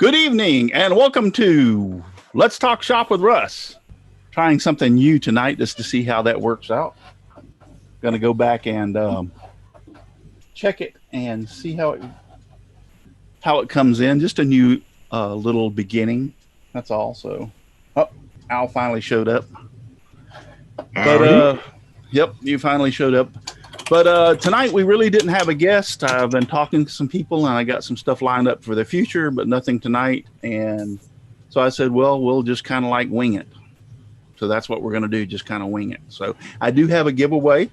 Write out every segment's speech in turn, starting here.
Good evening and welcome to Let's Talk Shop with Russ. Trying something new tonight just to see how that works out. Going to go back and check it and see how it comes in. Just a new little beginning. That's all. So, oh, Al finally showed up. But yep, you finally showed up. But tonight we really didn't have a guest. I've been talking to some people and I got some stuff lined up for the future, but nothing tonight. And so I said, well, we'll just kind of like wing it. So that's what we're going to do, just kind of wing it. So I do have a giveaway.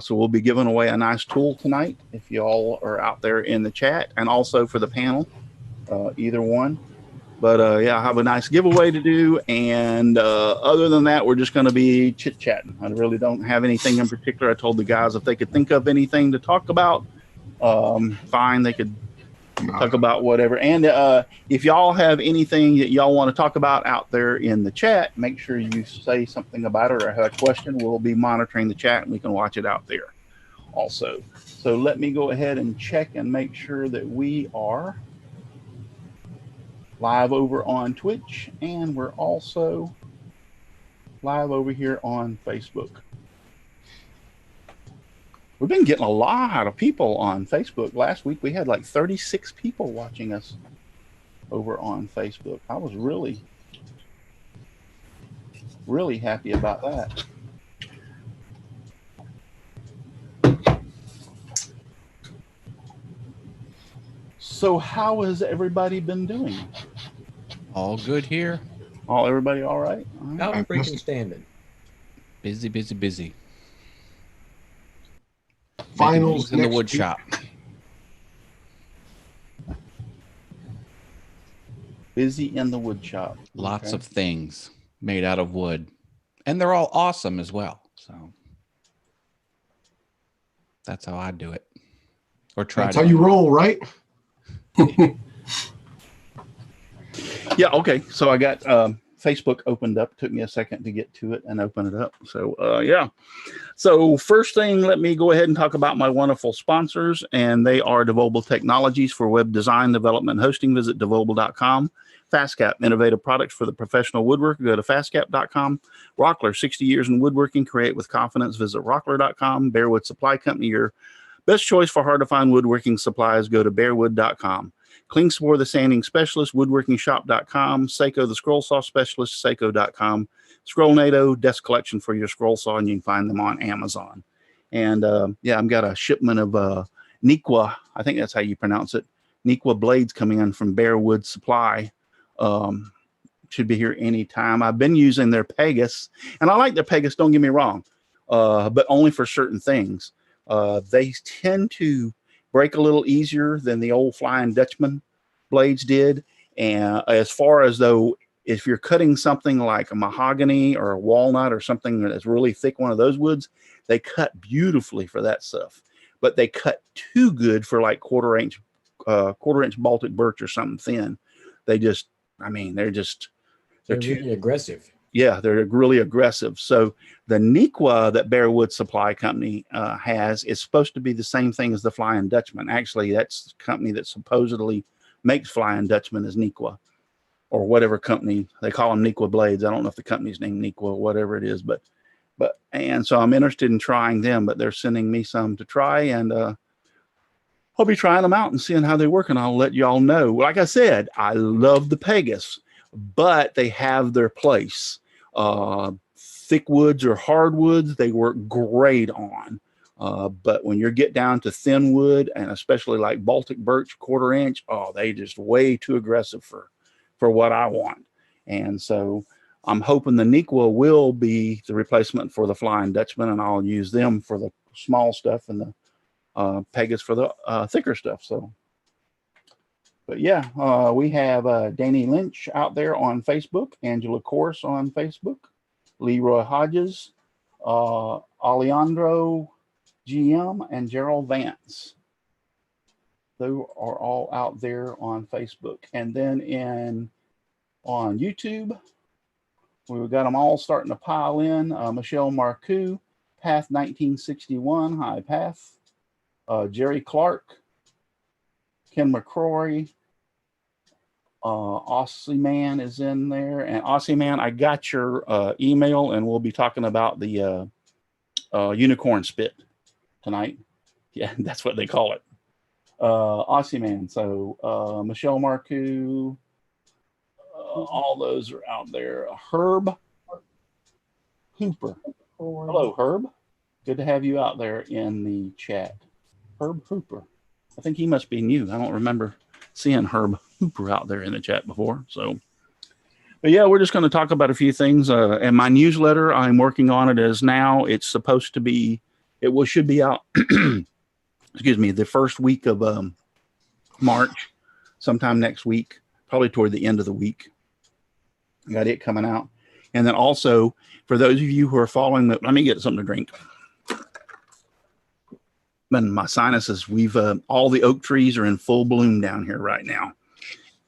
So we'll be giving away a nice tool tonight if y'all are out there in the chat, and also for the panel, either one. But yeah, I have a nice giveaway to do. And other than that, we're just going to be chit-chatting. I really don't have anything in particular. I told the guys if they could think of anything to talk about, fine, they could talk about whatever. And if y'all have anything that y'all want to talk about out there in the chat, make sure you say something about it or have a question. We'll be monitoring the chat and we can watch it out there also. So let me go ahead and check and make sure that we are live over on Twitch, and we're also live over here on Facebook. We've been getting a lot of people on Facebook. Last week we had like 36 people watching us over on Facebook. I was really happy about that. So how has everybody been doing? All good here. Everybody all right? Out freaking standing. Busy. Finals in the wood shop. Busy in the wood shop. Lots of things made out of wood. And they're all awesome as well. So that's how I do it. Or try That's how you roll, right? Yeah, okay. So I got Facebook opened up. Took me a second to get to it and open it up. So yeah. So first thing, let me go ahead and talk about my wonderful sponsors, and they are Devobal Technologies for web design, development, and hosting. Visit devobal.com. FastCap, innovative products for the professional woodworker. Go to fastcap.com. Rockler, 60 years in woodworking. Create with confidence. Visit rockler.com. Bearwood Supply Company, your best choice for hard-to-find woodworking supplies. Go to bearwood.com. Klingspor, the sanding specialist, woodworkingshop.com. Seiko, the scroll saw specialist, seiko.com. Scrollnado, desk collection for your scroll saw, and you can find them on Amazon. And yeah, I've got a shipment of Niqua, I think that's how you pronounce it, Niqua blades coming in from Bearwood Supply. Should be here anytime. I've been using their Pegasus, and I like their Pegasus, don't get me wrong, but only for certain things. They tend to break a little easier than the old Flying Dutchman blades did. And as far as though, if you're cutting something like a mahogany or a walnut or something that's really thick, one of those woods, they cut beautifully for that stuff. But they cut too good for like quarter inch Baltic birch or something thin. They just, I mean, they're really aggressive. Yeah, they're really aggressive. So the Niqua that Bearwood Supply Company has is supposed to be the same thing as the Flying Dutchman. Actually, that's the company that supposedly makes Flying Dutchman is Niqua, or whatever company. They call them Niqua blades. I don't know if the company's named Niqua or whatever it is, but and so I'm interested in trying them, but they're sending me some to try, and I'll be trying them out and seeing how they work, and I'll let y'all know. Like I said, I love the Pegasus, but they have their place. Thick woods or hardwoods, they work great on. But when you get down to thin wood, and especially like Baltic birch, quarter inch, they just way too aggressive for what I want. And so I'm hoping the Niqua will be the replacement for the Flying Dutchman, and I'll use them for the small stuff and the Pegasus for the thicker stuff. So, but yeah, we have Danny Lynch out there on Facebook, Angela Corse on Facebook, Leroy Hodges, Alejandro GM, and Gerald Vance. They are all out there on Facebook. And then on YouTube, we've got them all starting to pile in. Michelle Marcoux, Path 1961, hi Path. Jerry Clark, Ken McCrory, Aussie Man is in there, and Aussie Man, I got your email, and we'll be talking about the unicorn spit tonight. Yeah, that's what they call it. Aussie Man. So Michelle Marcoux, all those are out there. Herb Hooper. Hello, Herb. Good to have you out there in the chat. Herb Hooper. I think he must be new. I don't remember seeing Herb Hooper out there in the chat before. So, but yeah, we're just going to talk about a few things. And my newsletter, I'm working on it as now. It's supposed to be, should be out, excuse me, the first week of March, sometime next week, probably toward the end of the week. I got it coming out. And then also, for those of you who are following, let me get something to drink. And my sinuses, all the oak trees are in full bloom down here right now.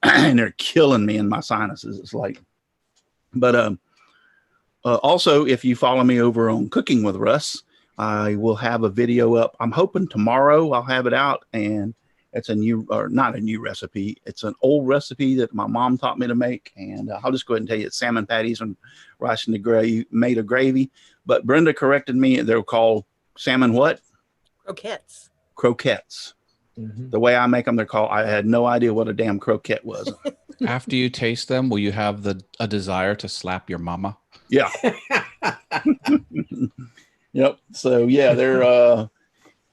And they're killing me in my sinuses. It's like, but also, if you follow me over on Cooking with Russ, I will have a video up. I'm hoping tomorrow I'll have it out, and it's a new, or not a new recipe. It's an old recipe that my mom taught me to make. And I'll just go ahead and tell you it's salmon patties and rice and the gravy, made of gravy. But Brenda corrected me. They're called salmon what? Croquettes. Croquettes. Mm-hmm. The way I make them, they're called. I had no idea what a damn croquette was. After you taste them, will you have a desire to slap your mama? Yeah. Yep. So yeah, they're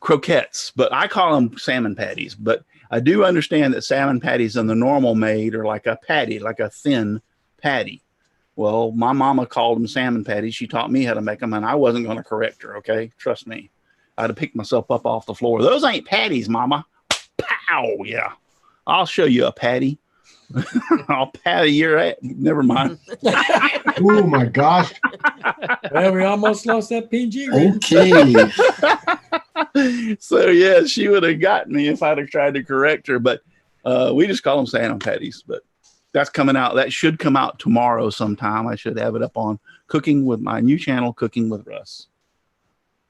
croquettes, but I call them salmon patties. But I do understand that salmon patties in the normal made are like a patty, like a thin patty. Well, my mama called them salmon patties. She taught me how to make them, and I wasn't going to correct her. Okay, trust me. I'd have picked myself up off the floor. Those ain't patties, mama. Pow! Yeah, I'll show you a patty. I'll patty your ass. Never mind. Oh my gosh. Well, we almost lost that PG. Okay. So yeah, she would have got me if I'd have tried to correct her. But we just call them salmon patties. But that's coming out. That should come out tomorrow sometime. I should have it up on Cooking with my new channel, Cooking with Russ.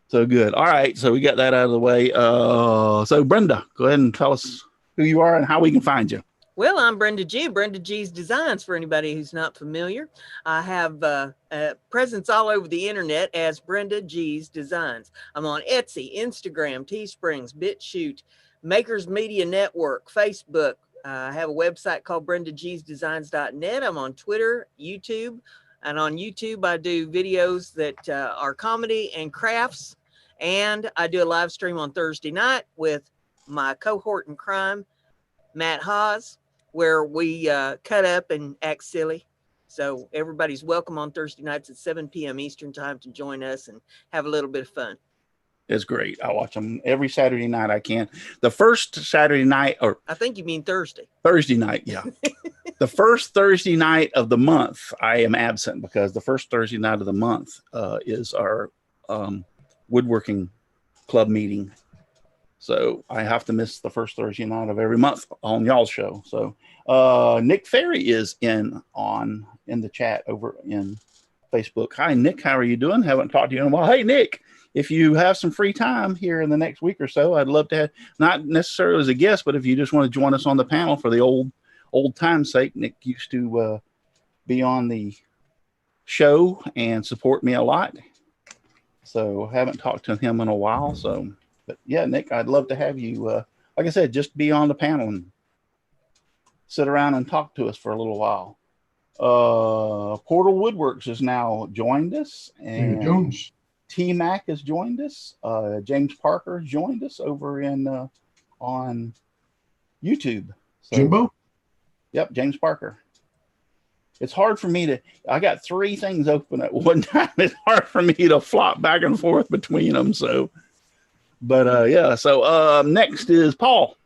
So good. All right. So we got that out of the way. So Brenda, go ahead and tell us who you are and how we can find you. Well, I'm Brenda G, Brenda G's Designs, for anybody who's not familiar. I have a presence all over the internet as Brenda G's Designs. I'm on Etsy, Instagram, Teesprings, BitChute, Makers Media Network, Facebook. I have a website called BrendaG'sDesigns.net. I'm on Twitter, YouTube, and on YouTube I do videos that are comedy and crafts. And I do a live stream on Thursday night with my cohort in crime, Matt Haws, where we cut up and act silly. So everybody's welcome on Thursday nights at 7 p.m. Eastern time to join us and have a little bit of fun. It's great. I watch them every Saturday night I can. The first Saturday night, or I think you mean Thursday. Thursday night, yeah. The first Thursday night of the month, I am absent because the first Thursday night of the month is our woodworking club meeting. So I have to miss the first Thursday night of every month on y'all's show. So Nick Ferry is in the chat over in Facebook. Hi, Nick. How are you doing? Haven't talked to you in a while. Hey, Nick, if you have some free time here in the next week or so, I'd love to have, not necessarily as a guest, but if you just want to join us on the panel for the old time's sake. Nick used to be on the show and support me a lot. So haven't talked to him in a while. So, but yeah, Nick, I'd love to have you, like I said, just be on the panel and sit around and talk to us for a little while. Portal Woodworks has now joined us, and Jones. T-Mac has joined us. James Parker has joined us over in on YouTube. So, Jimbo? Yep, James Parker. It's hard for me to, I got 3 things open at one time. It's hard for me to flop back and forth between them. So, but yeah, so next is Paul.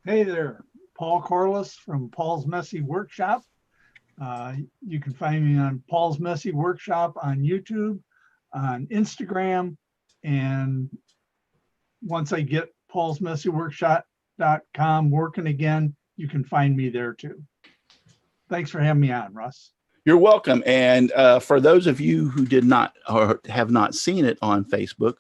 Hey there, Paul Corliss from Paul's Messy Workshop. You can find me on Paul's Messy Workshop on YouTube, on Instagram, and once I get paulsmessyworkshop.com working again, you can find me there too. Thanks for having me on, Russ. You're welcome. And for those of you who did not or have not seen it on Facebook,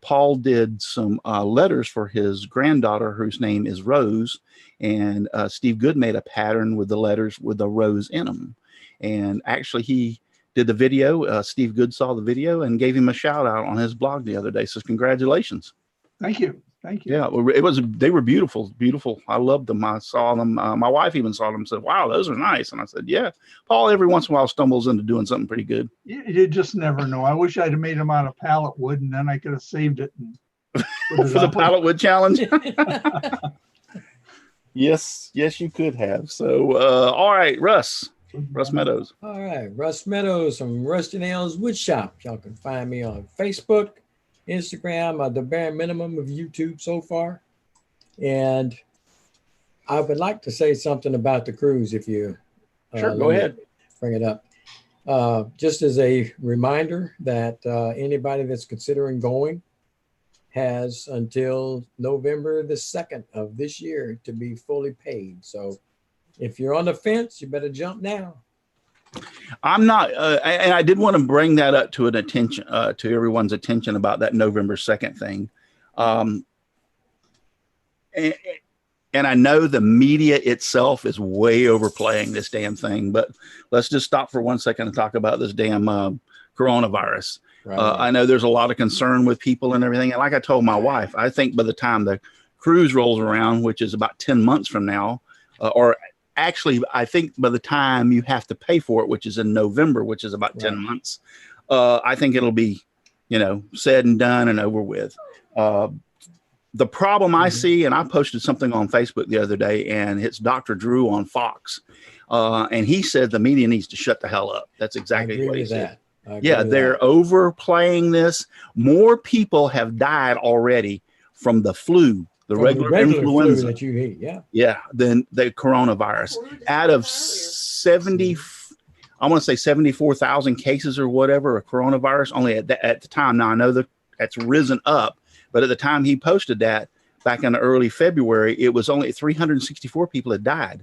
Paul did some letters for his granddaughter, whose name is Rose, and Steve Good made a pattern with the letters with a rose in them. And actually, he did the video. Steve Good saw the video and gave him a shout out on his blog the other day. So congratulations. Thank you. Thank you. Yeah, they were beautiful, beautiful. I loved them. I saw them. My wife even saw them and said, wow, those are nice. And I said, yeah, Paul every once in a while stumbles into doing something pretty good. You just never know. I wish I'd have made them out of pallet wood, and then I could have saved it. And For the pallet wood challenge. Yes, you could have. So, all right, Russ Meadows. All right, Russ Meadows from Rusty Nails Wood Shop. Y'all can find me on Facebook, Instagram, the bare minimum of YouTube so far. And I would like to say something about the cruise if you Sure, go ahead. Bring it up. Just as a reminder that anybody that's considering going has until November the 2nd of this year to be fully paid. So if you're on the fence, you better jump now. I'm not, and I did want to bring that up to to everyone's attention about that November 2nd thing. And I know the media itself is way overplaying this damn thing, but let's just stop for 1 second and talk about this damn coronavirus. Right. I know there's a lot of concern with people and everything. And like I told my wife, I think by the time the cruise rolls around, which is about 10 months from now, or actually, I think by the time you have to pay for it, which is in November, which is about 10 months, I think it'll be, said and done and over with. The problem I see, and I posted something on Facebook the other day, and it's Dr. Drew on Fox. And he said the media needs to shut the hell up. That's exactly what he said. Yeah, they're overplaying this. More people have died already from the flu, the regular influenza flu that you hate. Yeah, than the coronavirus. Out of 74,000 cases or whatever of coronavirus, only at the time. Now I know that that's risen up, but at the time he posted that back in early February, it was only 364 people had died.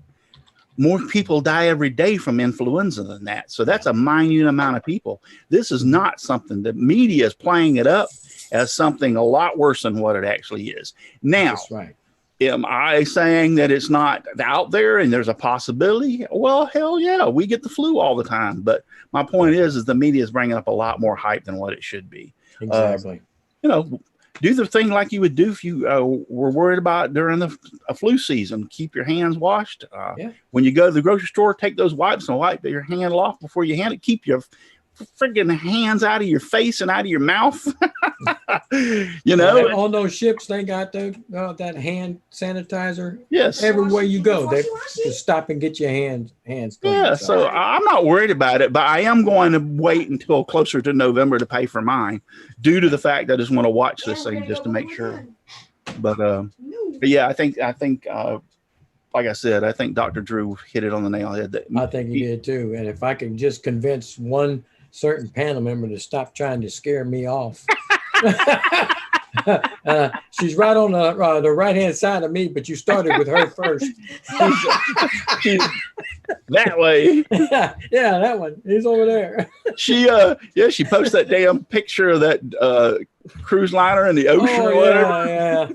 More people die every day from influenza than that. So that's a minute amount of people. This is not something the media is playing it up as something a lot worse than what it actually is. Now, that's right. Am I saying that it's not out there and there's a possibility? Well, hell yeah, we get the flu all the time. But my point is the media is bringing up a lot more hype than what it should be. Exactly. Do the thing like you would do if you were worried about during the flu season. Keep your hands washed. When you go to the grocery store, take those wipes and wipe your hand off before you hand it. Keep your friggin' hands out of your face and out of your mouth. On those ships, they got that hand sanitizer. Yes. Everywhere you go, they just stop and get your hands clean. Yeah, so I'm not worried about it, but I am going to wait until closer to November to pay for mine due to the fact that I just want to watch this thing just to make sure. But yeah, I think like I said, I think Dr. Drew hit it on the nail head. I think he did too. And if I can just convince one certain panel member to stop trying to scare me off. She's right on the right hand side of me, but you started with her first. That way. Yeah, that one. He's over there. She posted that damn picture of that cruise liner in the ocean or whatever. Yeah.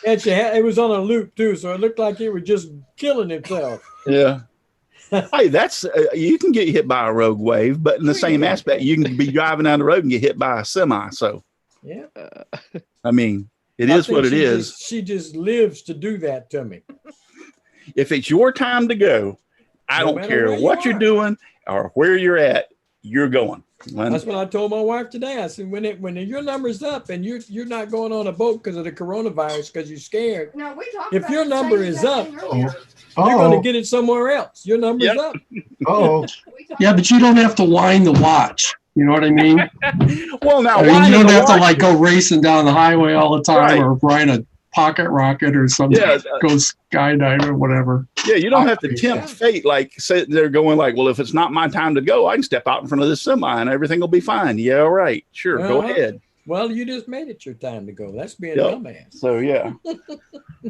And it was on a loop too, so it looked like it was just killing itself. Yeah. Hey, that's you can get hit by a rogue wave, but in the same aspect, you can be driving down the road and get hit by a semi. So, yeah, I mean, it is what it is. She just lives to do that to me. If it's your time to go, I don't care what you're doing or where you're at, you're going. That's what I told my wife today. I said, when your number's up and you're not going on a boat because of the coronavirus because you're scared. No, if your number is up, you're going to get it somewhere else. Your number's up. Oh, yeah, but you don't have to wind the watch. You know what I mean? Well, now you don't have to go racing down the highway all the time or ride a pocket rocket or something. Yeah, go skydiving or whatever. Yeah, you don't have to tempt fate. Like sitting there going like, well, if it's not my time to go, I can step out in front of this semi and everything will be fine. Yeah, all right, sure, go ahead. Well, you just made it your time to go. That's being a dumbass. So yeah,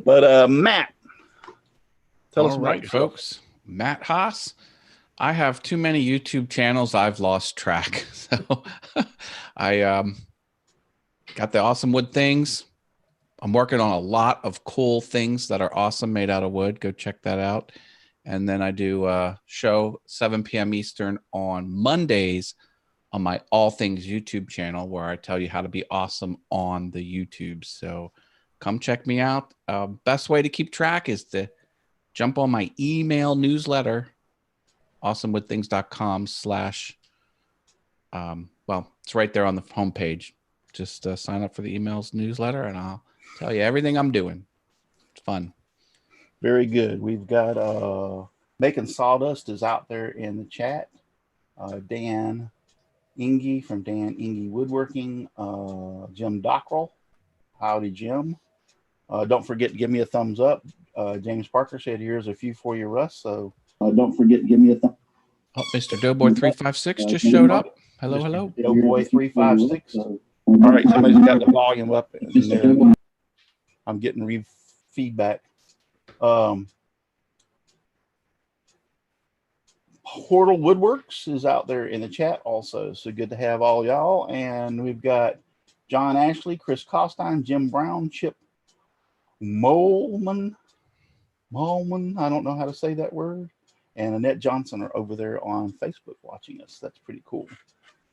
but Matt, tell us about yourself. Folks. Matt Haws. I have too many YouTube channels. I've lost track. So I Got the awesome wood things. I'm working on a lot of cool things that are awesome made out of wood. Go check that out. And then I do a show 7 p.m. Eastern on Mondays on my All Things YouTube channel, where I tell you how to be awesome on the YouTube. So come check me out. Best way to keep track is to jump on my email newsletter, awesomewiththings.com/ well, it's right there on the homepage. Just sign up for the emails newsletter and I'll tell you everything I'm doing. It's fun. Very good. We've got Making Sawdust is out there in the chat. Dan Inge from Dan Inge Woodworking. Jim Dockrell. Howdy, Jim. Don't forget to give me a thumbs up. James Parker said, here's a few for you, Russ. So don't forget to give me a thumb. Oh, Mr. Doughboy 356 just showed up. Hello, hello. Doughboy 356. All right, somebody's got the volume up in there. I'm getting feedback. Portal Woodworks is out there in the chat also. So good to have all y'all. And we've got John Ashley, Chris Costine, Jim Brown, Chip Molman. I don't know how to say that word. And Annette Johnson are over there on Facebook watching us. That's pretty cool.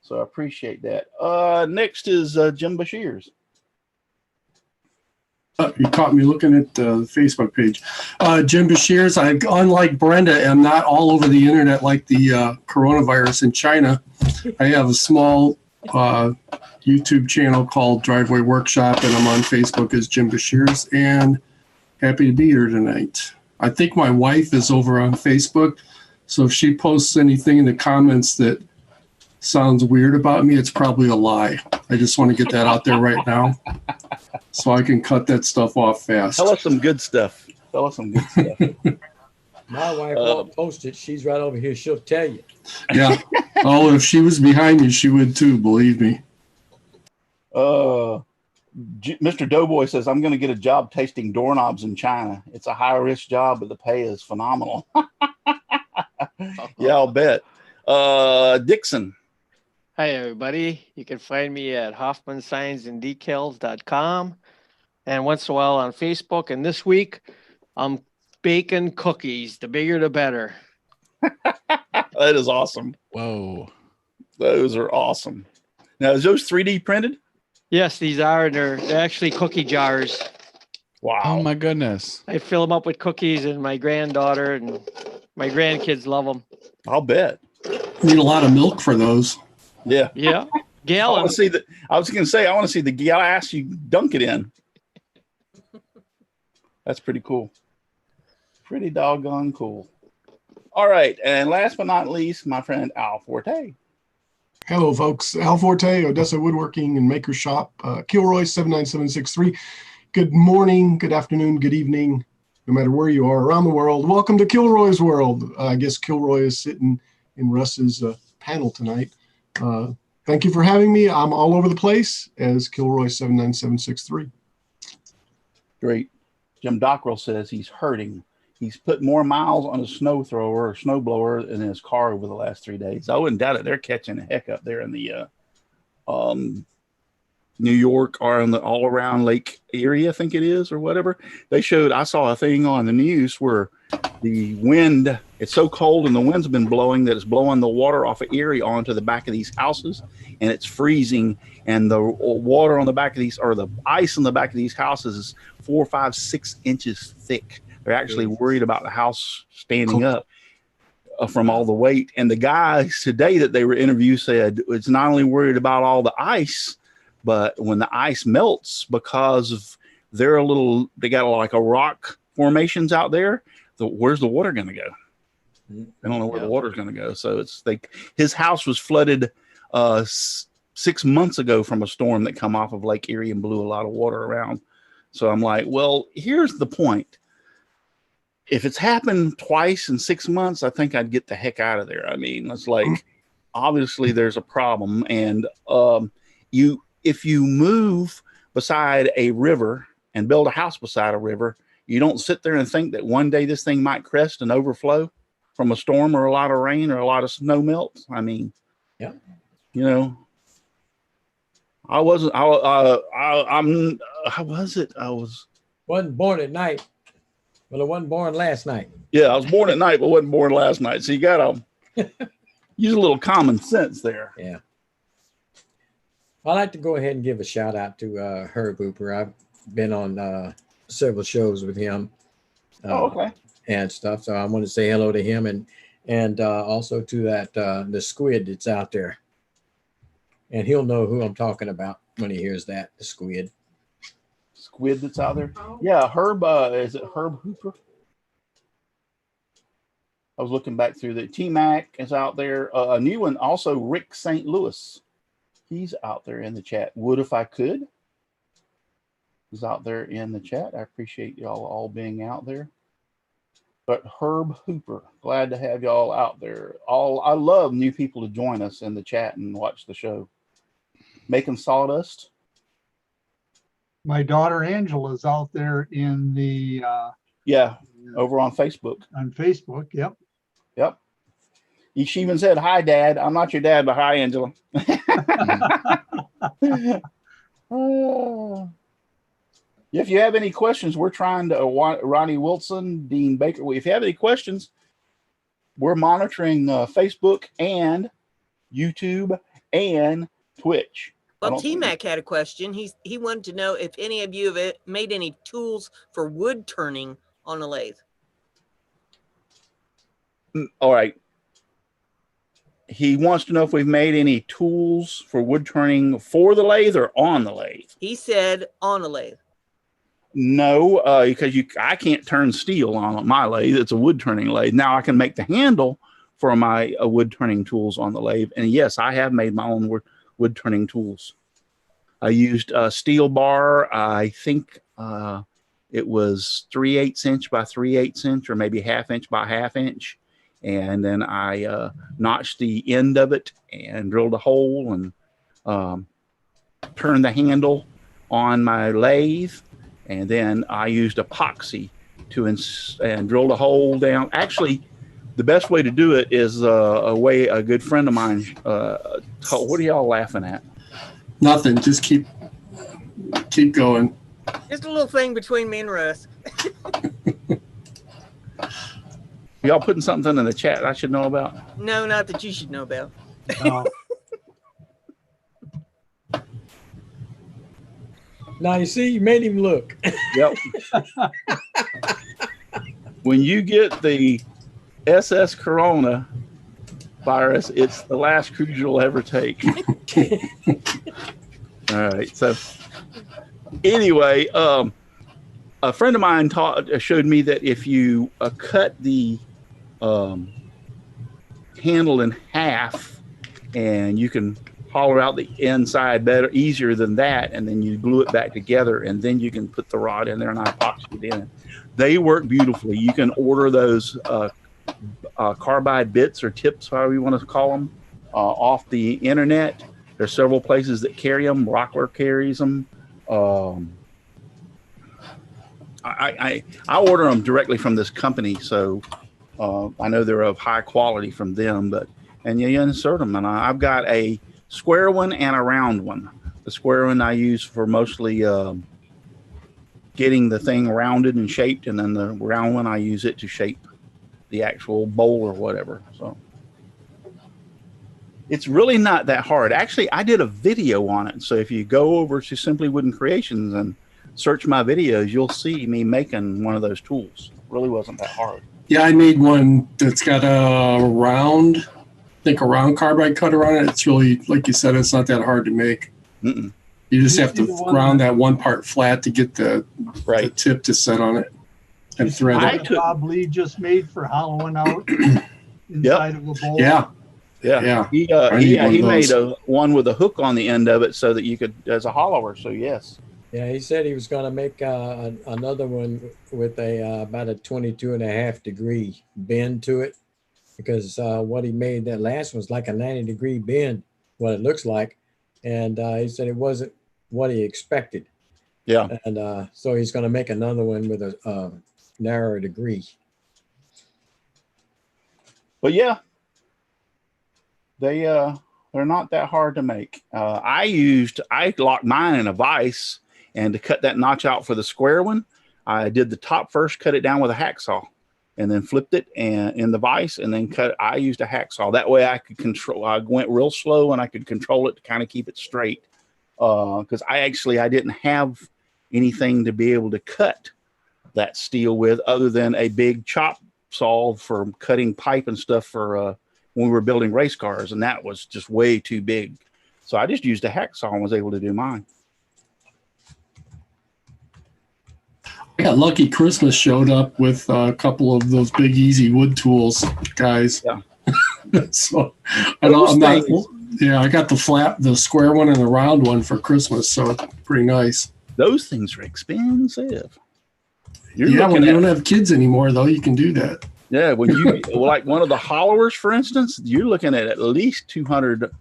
So I appreciate that. Next is Jim Basheer's. You caught me looking at the Facebook page. Jim Basheer's, unlike Brenda, am not all over the internet like the coronavirus in China. I have a small YouTube channel called Driveway Workshop, and I'm on Facebook as Jim Basheer's, and happy to be here tonight. I think my wife is over on Facebook, so if she posts anything in the comments that sounds weird about me, it's probably a lie. I just want to get that out there right now so I can cut that stuff off fast. Tell us some good stuff. My wife won't post it. She's right over here. She'll tell you. Yeah. Oh, if she was behind me, she would too, believe me. Mr. Doughboy says, I'm going to get a job tasting doorknobs in China. It's a high-risk job, but the pay is phenomenal. Yeah, I'll bet. Dixon. Hi, everybody. You can find me at hoffmansignsandDecals.com and once in a while on Facebook. And this week, I'm baking cookies. The bigger, the better. That is awesome. Whoa. Those are awesome. Now, is those 3D printed? Yes, these are. They're actually cookie jars. Wow. Oh, my goodness. I fill them up with cookies, and my granddaughter and my grandkids love them. I'll bet. Need a lot of milk for those. Yeah. Yeah. I Gallon. want to see the. I was going to say, I want to see the glass you dunk it in. That's pretty cool. Pretty doggone cool. All right, and last but not least, my friend Al Forte. Hello, folks. Al Forte, Odessa Woodworking and Maker Shop, Kilroy 79763. Good morning, good afternoon, good evening, no matter where you are around the world. Welcome to Kilroy's World. I guess Kilroy is sitting in Russ's panel tonight. Thank you for having me. I'm all over the place as Kilroy 79763. Great. Jim Dockrell says he's hurting. He's put more miles on his snow thrower or snow blower in his car over the last 3 days. I wouldn't doubt it. They're catching a heck up there in the New York or in the all around Lake Erie, I think it is, or whatever. They showed, I saw a thing on the news where the wind, it's so cold and the wind's been blowing that it's blowing the water off of Erie onto the back of these houses, and it's freezing. And the water on the back of these, or the ice on the back of these houses is 4, 5, 6 inches thick. They're actually worried about the house standing up from all the weight. And the guys today that they were interviewed said it's not only worried about all the ice, but when the ice melts, because of they got like a rock formations out there, where's the water going to go? They don't know where the water's going to go. So his house was flooded 6 months ago from a storm that come off of Lake Erie and blew a lot of water around. So I'm like, well, here's the point. If it's happened twice in 6 months, I think I'd get the heck out of there. I mean, it's like, obviously there's a problem. And if you move beside a river and build a house beside a river, you don't sit there and think that one day this thing might crest and overflow from a storm or a lot of rain or a lot of snow melt. I mean, yeah, I wasn't. I'm. How was it? I was. Wasn't born at night. Well, I wasn't born last night. Yeah, I was born at night, but wasn't born last night. So you got to use a little common sense there. Yeah. I'd like to go ahead and give a shout out to Herb Hooper. I've been on several shows with him. Okay. And stuff. So I want to say hello to him and also to that the squid that's out there. And he'll know who I'm talking about when he hears that, the squid. Squid that's out there. Yeah, Herb. Is it Herb Hooper? I was looking back through the T-Mac is out there. A new one, also Rick St. Louis. He's out there in the chat. Would if I could. He's out there in the chat. I appreciate y'all all being out there. But Herb Hooper, glad to have y'all out there. I love new people to join us in the chat and watch the show. Making sawdust. My daughter Angela's out there in the over on Facebook. On Facebook, yep. Yep. She even said, "Hi, Dad. I'm not your dad, but hi, Angela." If you have any questions, we're trying to, Ronnie Wilson, Dean Baker, if you have any questions, we're monitoring Facebook and YouTube and Twitch. Well, T-Mac had a question. He wanted to know if any of you have made any tools for wood turning on a lathe. All right. He wants to know if we've made any tools for wood turning for the lathe or on the lathe. He said on a lathe. No, because I can't turn steel on my lathe. It's a wood turning lathe. Now I can make the handle for my wood turning tools on the lathe. And yes, I have made my own wood turning tools. I used a steel bar. I think it was 3/8 inch by 3/8 inch, or maybe 1/2 inch by 1/2 inch. And then I notched the end of it and drilled a hole and turned the handle on my lathe. And then I used epoxy and drilled a hole down. Actually, the best way to do it is a way a good friend of mine told. What are y'all laughing at? Nothing. Just keep going. Just a little thing between me and Russ. Y'all putting something in the chat I should know about? No, not that you should know about. Now you see, you made him look. Yep. When you get the SS Corona virus, it's the last cruise you'll ever take. All right. So anyway, a friend of mine showed me that if you cut the handle in half, and you can hollow out the inside easier than that, and then you glue it back together, and then you can put the rod in there and epoxy it in. They work beautifully. You can order those carbide bits or tips, however you want to call them, off the internet. There's several places that carry them. Rockler carries them. I order them directly from this company, so I know they're of high quality from them. And you insert them, and I've got a square one and a round one. The square one I use for mostly getting the thing rounded and shaped, and then the round one I use it to shape the actual bowl or whatever. So it's really not that hard. Actually, I did a video on it. So if you go over to Simply Wooden Creations and search my videos, you'll see me making one of those tools. It really wasn't that hard. Yeah, I made one that's got a round carbide cutter on it. It's really, like you said, it's not that hard to make. Mm-mm. You just have to round that one part flat to get the tip to set on it and thread it. Bob Lee just made for hollowing out inside of a bowl. Yeah. He made one with a hook on the end of it so that you could, as a hollower. So yes. Yeah, he said he was going to make another one with about a 22.5 degree bend to it, because what he made that last one was like a 90-degree bend, what it looks like. And he said it wasn't what he expected. Yeah. And so he's going to make another one with a narrower degree. But yeah, they They're not that hard to make. I locked mine in a vise, and to cut that notch out for the square one, I did the top first, cut it down with a hacksaw, and then flipped it and in the vise, and then I used a hacksaw. That way I could control. I went real slow, and I could control it to kind of keep it straight. Because I didn't have anything to be able to cut that steel with, other than a big chop saw for cutting pipe and stuff for when we were building race cars, and that was just way too big. So I just used a hacksaw and was able to do mine. I got lucky. Christmas showed up with a couple of those big easy wood tools, guys. Yeah. So I got the square one and the round one for Christmas. So pretty nice. Those things are expensive. When you don't have kids anymore, though, you can do that. Yeah, when you like one of the hollowers, for instance, you're looking at least $200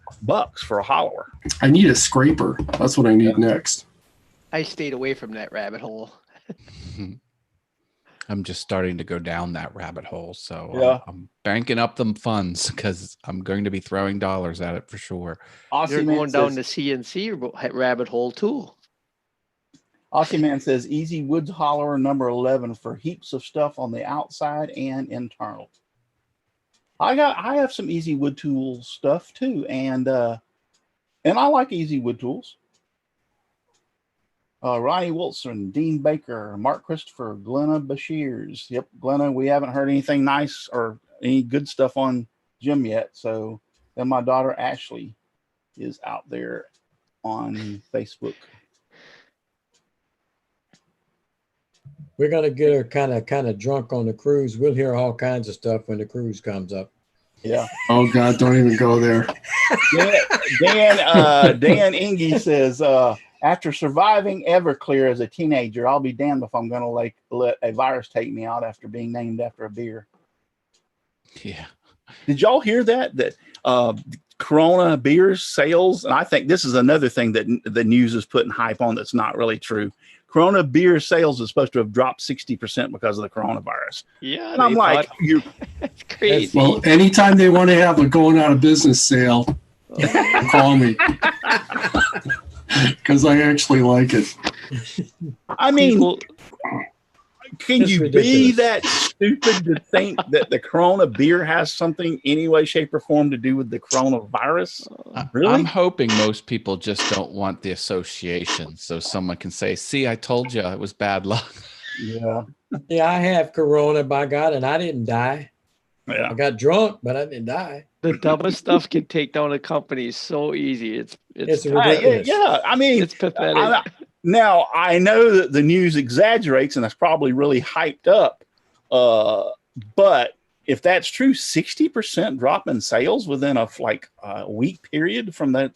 for a hollower. I need a scraper. That's what I need next. I stayed away from that rabbit hole. I'm just starting to go down that rabbit hole. So yeah. I'm banking up them funds because I'm going to be throwing dollars at it for sure. You're going down the CNC rabbit hole too. Aussie Man says easy woods hollower number 11 for heaps of stuff on the outside and internal. I have some easy wood tool stuff too, and I like easy wood tools. Ronnie Wilson, Dean Baker, Mark Christopher, Glenna Basheers. Yep, Glenna, we haven't heard anything nice or any good stuff on Jim yet. So then my daughter Ashley is out there on Facebook. We're gonna get her kind of drunk on the cruise. We'll hear all kinds of stuff when the cruise comes up. Yeah. Oh God, don't even go there. Dan Inge says, after surviving Everclear as a teenager, I'll be damned if I'm gonna let a virus take me out after being named after a beer. Yeah. Did y'all hear that Corona beer sales? And I think this is another thing that the news is putting hype on that's not really true. Corona beer sales is supposed to have dropped 60% because of the coronavirus. Yeah. And I'm like, you're it's crazy. Well, anytime they want to have a going out of business sale, call me. Because I actually like it. I mean, can It's you ridiculous. be that stupid to think that the Corona beer has something any way, shape, or form to do with the coronavirus? Really? I'm hoping most people just don't want the association, so someone can say, "See, I told you it was bad luck." Yeah. Yeah, I have Corona, by God, and I didn't die. Yeah. I got drunk, but I didn't die. The dumbest stuff can take down a company so easy. It's ridiculous. Yeah. I mean, it's pathetic. now I know that the news exaggerates and that's probably really hyped up. But if that's true, 60% drop in sales within a week period from that.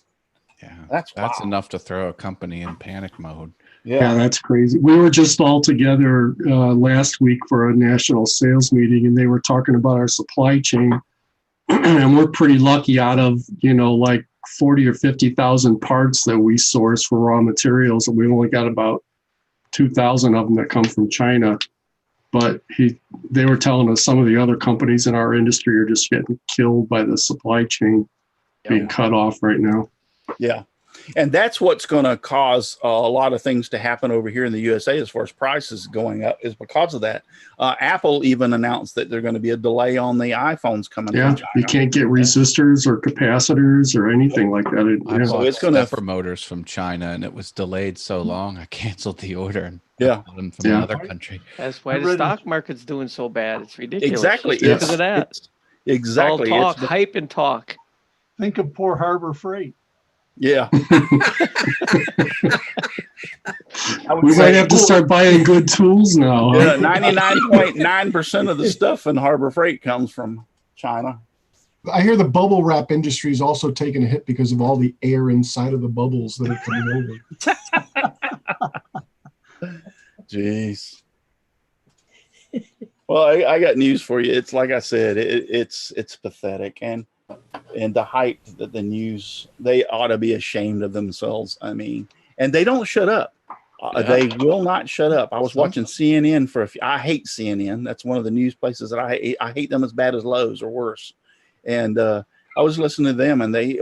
Yeah, that's wow. enough to throw a company in panic mode. Yeah, that's crazy. We were just all together last week for a national sales meeting, and they were talking about our supply chain. And we're pretty lucky out of, 40 or 50,000 parts that we source for raw materials. And we only got about 2,000 of them that come from China. But they were telling us some of the other companies in our industry are just getting killed by the supply chain being cut off right now. Yeah. And that's what's going to cause a lot of things to happen over here in the USA as far as prices going up is because of that. Apple even announced that there's going to be a delay on the iPhones coming from China. You can't get resistors or capacitors or anything like that. I bought it's going to stepper motors from China, and it was delayed so long I canceled the order and bought them from another country. That's why the stock market's doing so bad. It's ridiculous. Exactly. Just because of that. Exactly. All talk, hype, and talk. Think of poor Harbor Freight. Yeah. We might have to start buying good tools now. Yeah, 99.9% of the stuff in Harbor Freight comes from China. I hear the bubble wrap industry is also taking a hit because of all the air inside of the bubbles that are coming over. Jeez. Well, I got news for you. It's like I said, it's pathetic, and the hype that the news, they ought to be ashamed of themselves. I mean, and they don't shut up. They will not shut up. I was watching CNN I hate CNN. That's one of the news places that I hate them as bad as Lowe's or worse. And I was listening to them, and they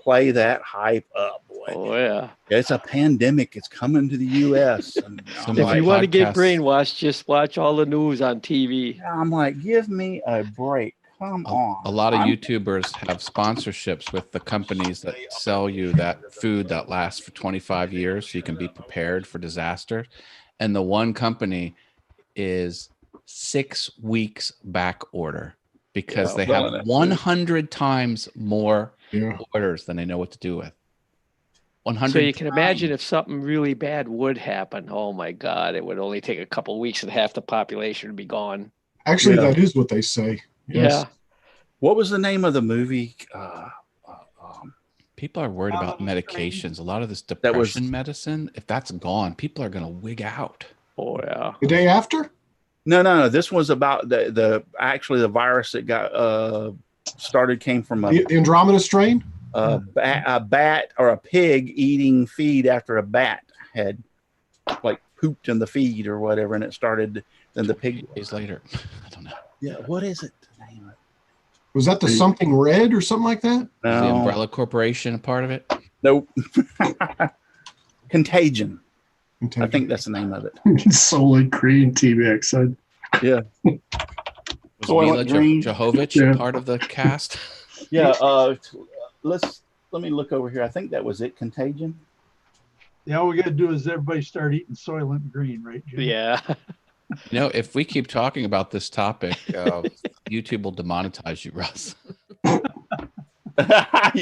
play that hype up, boy. Oh yeah. It's a pandemic. It's coming to the U.S. And I'm If like, you want to get podcasts- brainwashed, just watch all the news on TV. I'm like, give me a break. Come on. A lot of I'm- YouTubers have sponsorships with the companies that sell you that food that lasts for 25 years so you can be prepared for disaster. And the one company is 6 weeks back order because they Well, have 100 times more Yeah. orders than they know what to do with. 100 So you can imagine times. if something really bad would happen. Oh my God, it would only take a couple of weeks and half the population would be gone. Actually, Yeah. that is what they say. Yes. Yeah. What was the name of the movie? People are worried about medications. A lot of this That was- depression medicine, if that's gone, people are going to wig out. Oh yeah. The day after? No. This was about the virus that got started came from The Andromeda strain? a bat or a pig eating feed after a bat had like pooped in the feed or whatever, and it started. Then the pig. Days later. I don't know. Yeah, what is it? The name of it? Was that the something red or something like that? Is the No. Umbrella Corporation a part of it? Nope. Contagion. I think that's the name of it. Solid green TV said. Yeah. Was Mila Soylent Green. Jovovich Yeah. part of the cast? Yeah. Let me look over here. I think that was it. Contagion. Yeah, all we got to do is everybody start eating Soylent Green, right, Jim? Yeah. You know, if we keep talking about this topic, YouTube will demonetize you, Russ.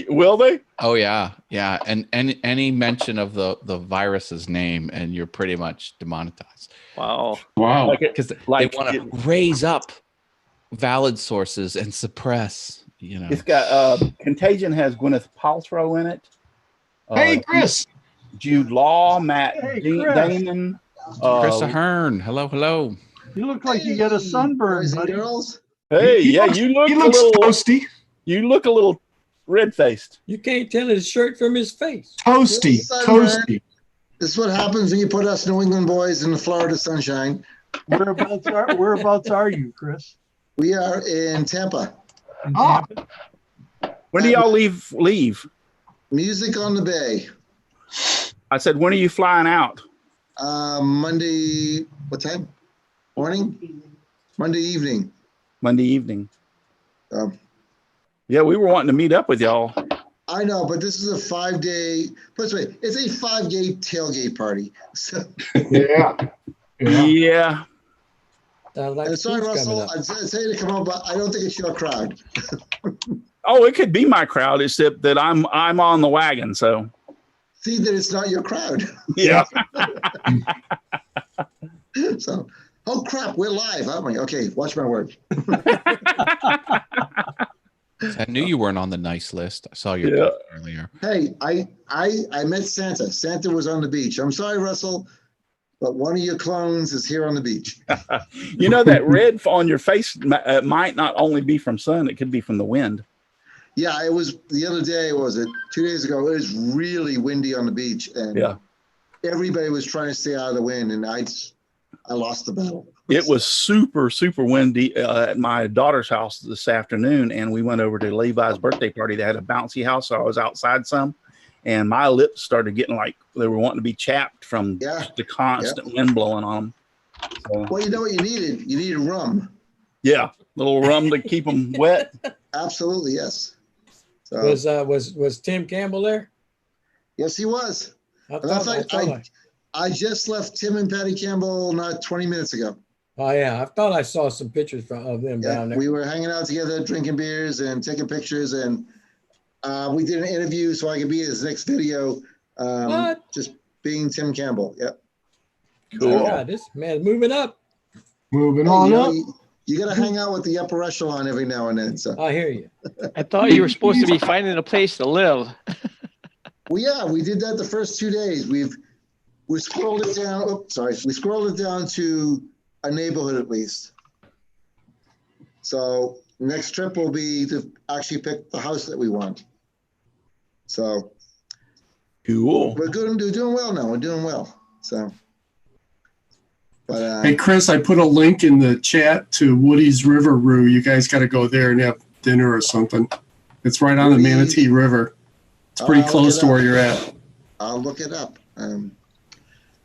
Will they? Oh yeah, yeah, and any mention of the virus's name, and you're pretty much demonetized Wow. Wow. because they want to raise up valid sources and suppress. You know, It's got Contagion has Gwyneth Paltrow in it. Hey, Chris. Jude Law, Matt Hey, Chris. Damon. Chris Ahern. Hello. You look like you got a sunburn, Boys and buddy. girls. Hey, He yeah, looks- you look He a looks little. toasty. You look a little red-faced. You can't tell his shirt from his face. Toasty. Sunburn. Toasty. This is what happens when you put us New England boys in the Florida sunshine. Whereabouts are you, Chris? We are in Tampa. In Ah. Tampa? When do y'all leave? Music on the Bay. I said, when are you flying out? Monday, what time? Morning? Monday evening. Monday evening. Um, Yeah, we were wanting to meet up with y'all. I know, but this is a 5-day, put it this way, it's a 5-day tailgate party. So, Yeah. Yeah. Yeah. Sounds like and sorry, school's coming Russell, up. I'd say to come on, but I don't think it's your crowd. Oh, it could be my crowd, except that I'm on the wagon. So See that it's not your crowd. yeah. So, oh crap, we're live, aren't we? Okay, watch my word. I knew you weren't on the nice list. I saw your Yeah. post earlier. Hey, I met Santa. Santa was on the beach. I'm sorry, Russell, but one of your clones is here on the beach. You know that red on your face might not only be from sun; it could be from the wind. Yeah, it was the other day, what was it 2 days ago? It was really windy on the beach, and Yeah. everybody was trying to stay out of the wind, and I lost the battle. It was super windy at my daughter's house this afternoon, and we went over to Levi's birthday party. They had a bouncy house, so I was outside some, and my lips started getting like they were wanting to be chapped from Yeah. just the constant wind blowing on them. So, Well, you know what you needed? You needed rum. yeah, little rum to keep them wet. Absolutely, yes. So, Was Tim Campbell there? yes, he was. I And I thought, thought I just left Tim and Patty Campbell not 20 minutes ago. oh yeah, I thought I saw some pictures of them Yeah, down there. we were hanging out together, drinking beers and taking pictures, and we did an interview so I could be in his next video. What? Just being Tim Campbell. Yep. Cool. Oh, God, this man's moving up. Moving Hey, on you up. know, you got to hang out with the upper echelon every now and then. So, I hear you. I thought you were supposed to be finding a place to live. well, yeah, we did that the first 2 days. We scrolled it down. Oops, sorry, we scrolled it down to a neighborhood at least. So next trip will be to actually pick the house that we want. So Cool. we're good. We're doing well now. We're doing well. So, but Hey, Chris, I put a link in the chat to Woody's River Brew. You guys got to go there and have dinner or something. It's right on the Manatee River. It's pretty close to where you're at. I'll look it up.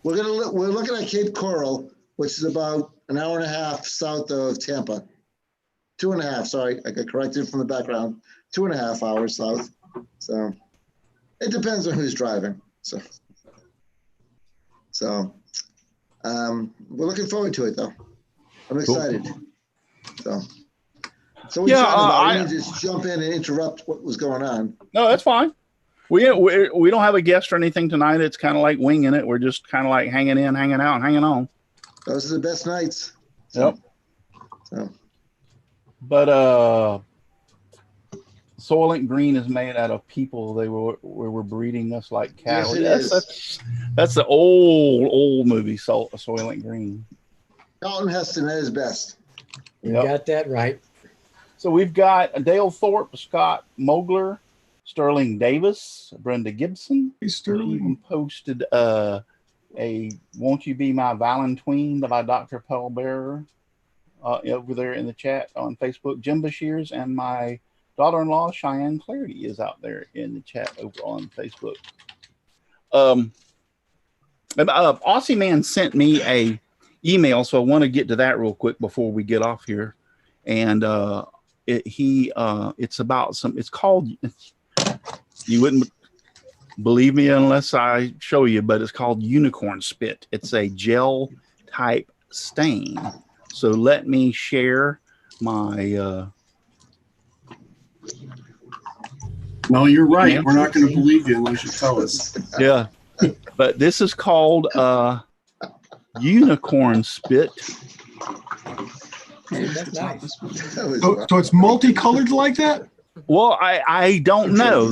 We're looking at Cape Coral, which is about an hour and a half south of Tampa. 2.5, sorry, I got corrected from the background. 2.5 hours south. So it depends on who's driving. So we're looking forward to it, though. I'm excited. So we I didn't just jump in and interrupt what was going on. No, that's fine. We don't have a guest or anything tonight. It's kind of like winging it. We're just kind of like hanging in, hanging out, and hanging on. Those are the best nights. Yep. So. But Soylent Green is made out of people. They were breeding us like cattle. Yes, that's the old movie, Soylent Green. Charlton Heston at his best. You got that right. So we've got Dale Thorpe, Scott Mogler, Sterling Davis, Brenda Gibson. Hey, Sterling. Even posted a "Won't You Be My Valentine" by Dr. Pellbearer over there in the chat on Facebook. Jim Basheers and my daughter-in-law Cheyenne Clarity is out there in the chat over on Facebook. Aussie Man sent me a email, so I want to get to that real quick before we get off here. And it's about it's called, you wouldn't believe me unless I show you, but it's called Unicorn Spit. It's a gel type stain. So let me share my No, you're right. We're not going to believe you unless you tell us. Yeah. But this is called Unicorn Spit. That's nice. So it's multicolored like that? Well, I don't know.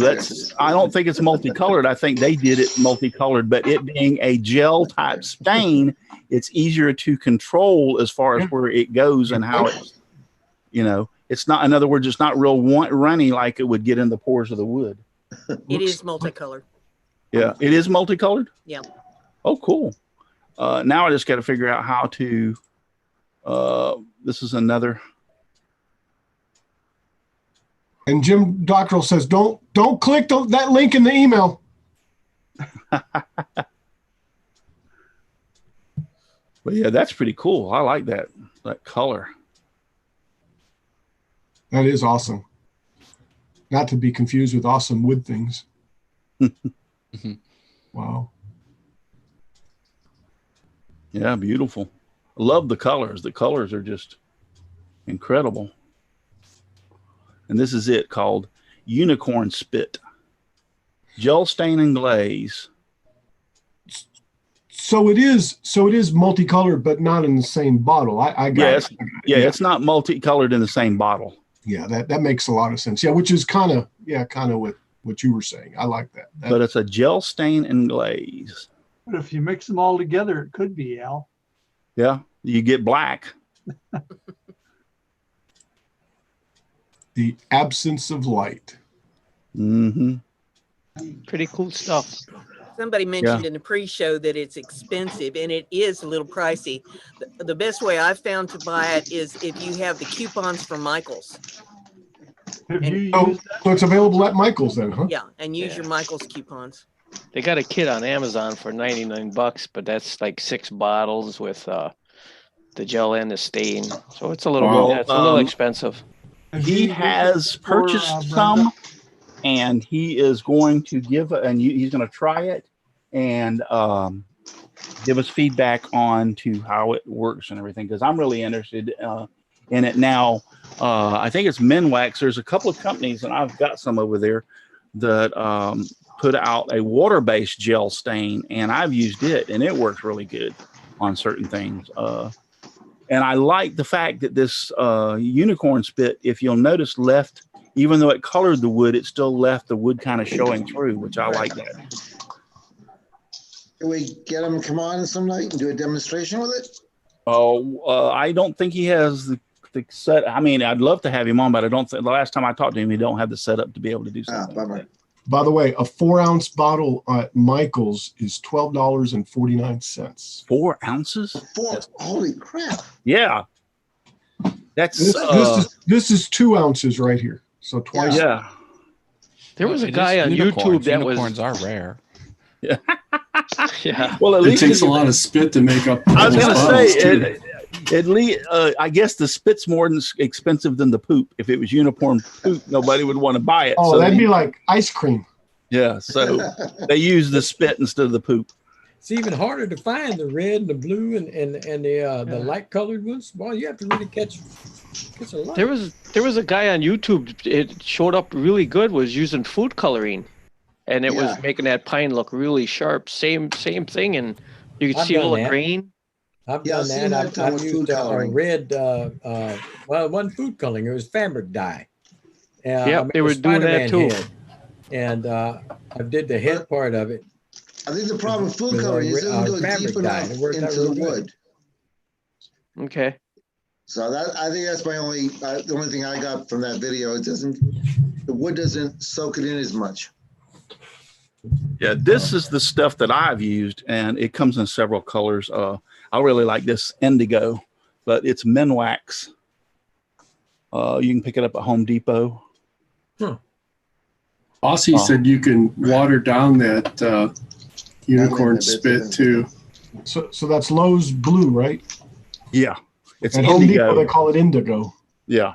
I don't think it's multicolored. I think they did it multicolored, but it being a gel type stain, it's easier to control as far as where it goes and how it's, it's not, in other words, it's not real runny like it would get in the pores of the wood. It is multicolored. Yeah, it is multicolored? Yeah. Oh, cool. Now I just got to figure out how to, this is another. And Jim Dockrell says, don't click that link in the email. But yeah, that's pretty cool. I like that color. That is awesome. Not to be confused with awesome wood things. Wow. Yeah, beautiful. I love the colors. The colors are just incredible. And this is it, called Unicorn Spit. Gel stain and glaze. So it is multicolored, but not in the same bottle. I got it. Yeah, it's not multicolored in the same bottle. Yeah, that makes a lot of sense. Yeah, which is kind of what you were saying. I like that. But it's a gel stain and glaze. But if you mix them all together, it could be, Al. Yeah, you get black. The absence of light. Mm-hmm. Pretty cool stuff. Somebody mentioned in the pre-show that it's expensive, and it is a little pricey. The best way I've found to buy it is if you have the coupons from Michael's. Have you used So it's available at Michael's then, huh? Yeah, and use your Michael's coupons. They got a kit on Amazon for $99, but that's like 6 bottles with the gel and the stain. So it's a little it's a little expensive. He has purchased some, and he is going to he's going to try it and give us feedback on to how it works and everything, because I'm really interested in it now. I think it's Minwax. There's a couple of companies, and I've got some over there that put out a water-based gel stain, and I've used it, and it works really good on certain things. And I like the fact that this Unicorn Spit, if you'll notice, even though it colored the wood, it still left the wood kind of showing through, which I like that. Can we get him to come on some night and do a demonstration with it? Oh, I don't think he has the set. I mean, I'd love to have him on, but I don't think the last time I talked to him, he don't have the setup to be able to do something. Bummer. By the way, a 4-ounce bottle at Michael's is $12.49. 4 ounces? Holy crap! Yeah, that's This is 2 ounces right here. So twice. Yeah. There was a It is guy on unicorns. YouTube that Unicorns was. are rare. Yeah. Well, at It least takes a lot of spit to make up. I was those going to bottles, say, too. at least I guess the spit's more expensive than the poop. If it was unicorn poop, nobody would want to buy it. Oh, so that'd be like ice cream. yeah. So they use the spit instead of the poop. It's even harder to find the red, the blue, and the light colored ones. Well, you have to really catch a lot. There was a guy on YouTube. It showed up really good. Was using food coloring, and it was making that pine look really sharp. Same thing, and you could I've see a done little that. grain. I've Yeah, I've done seen that. that I've with food used a coloring. red. Well, it wasn't food coloring. It was fabric dye. Yep, I made they a were doing that Spider-Man too. head, and I did the head part of it. I think the problem with food With coloring is it doesn't go fabric deep dye. enough It worked out into real the good. wood. Okay. So that I think that's the only thing I got from that video. The wood doesn't soak it in as much. Yeah, this is the stuff that I've used, and it comes in several colors. I really like this indigo, but it's Minwax. You can pick it up at Home Depot. Aussie said you can water down that unicorn spit too. So that's Lowe's blue, right? Yeah, it's At Home Depot, they indigo. call it indigo. Yeah,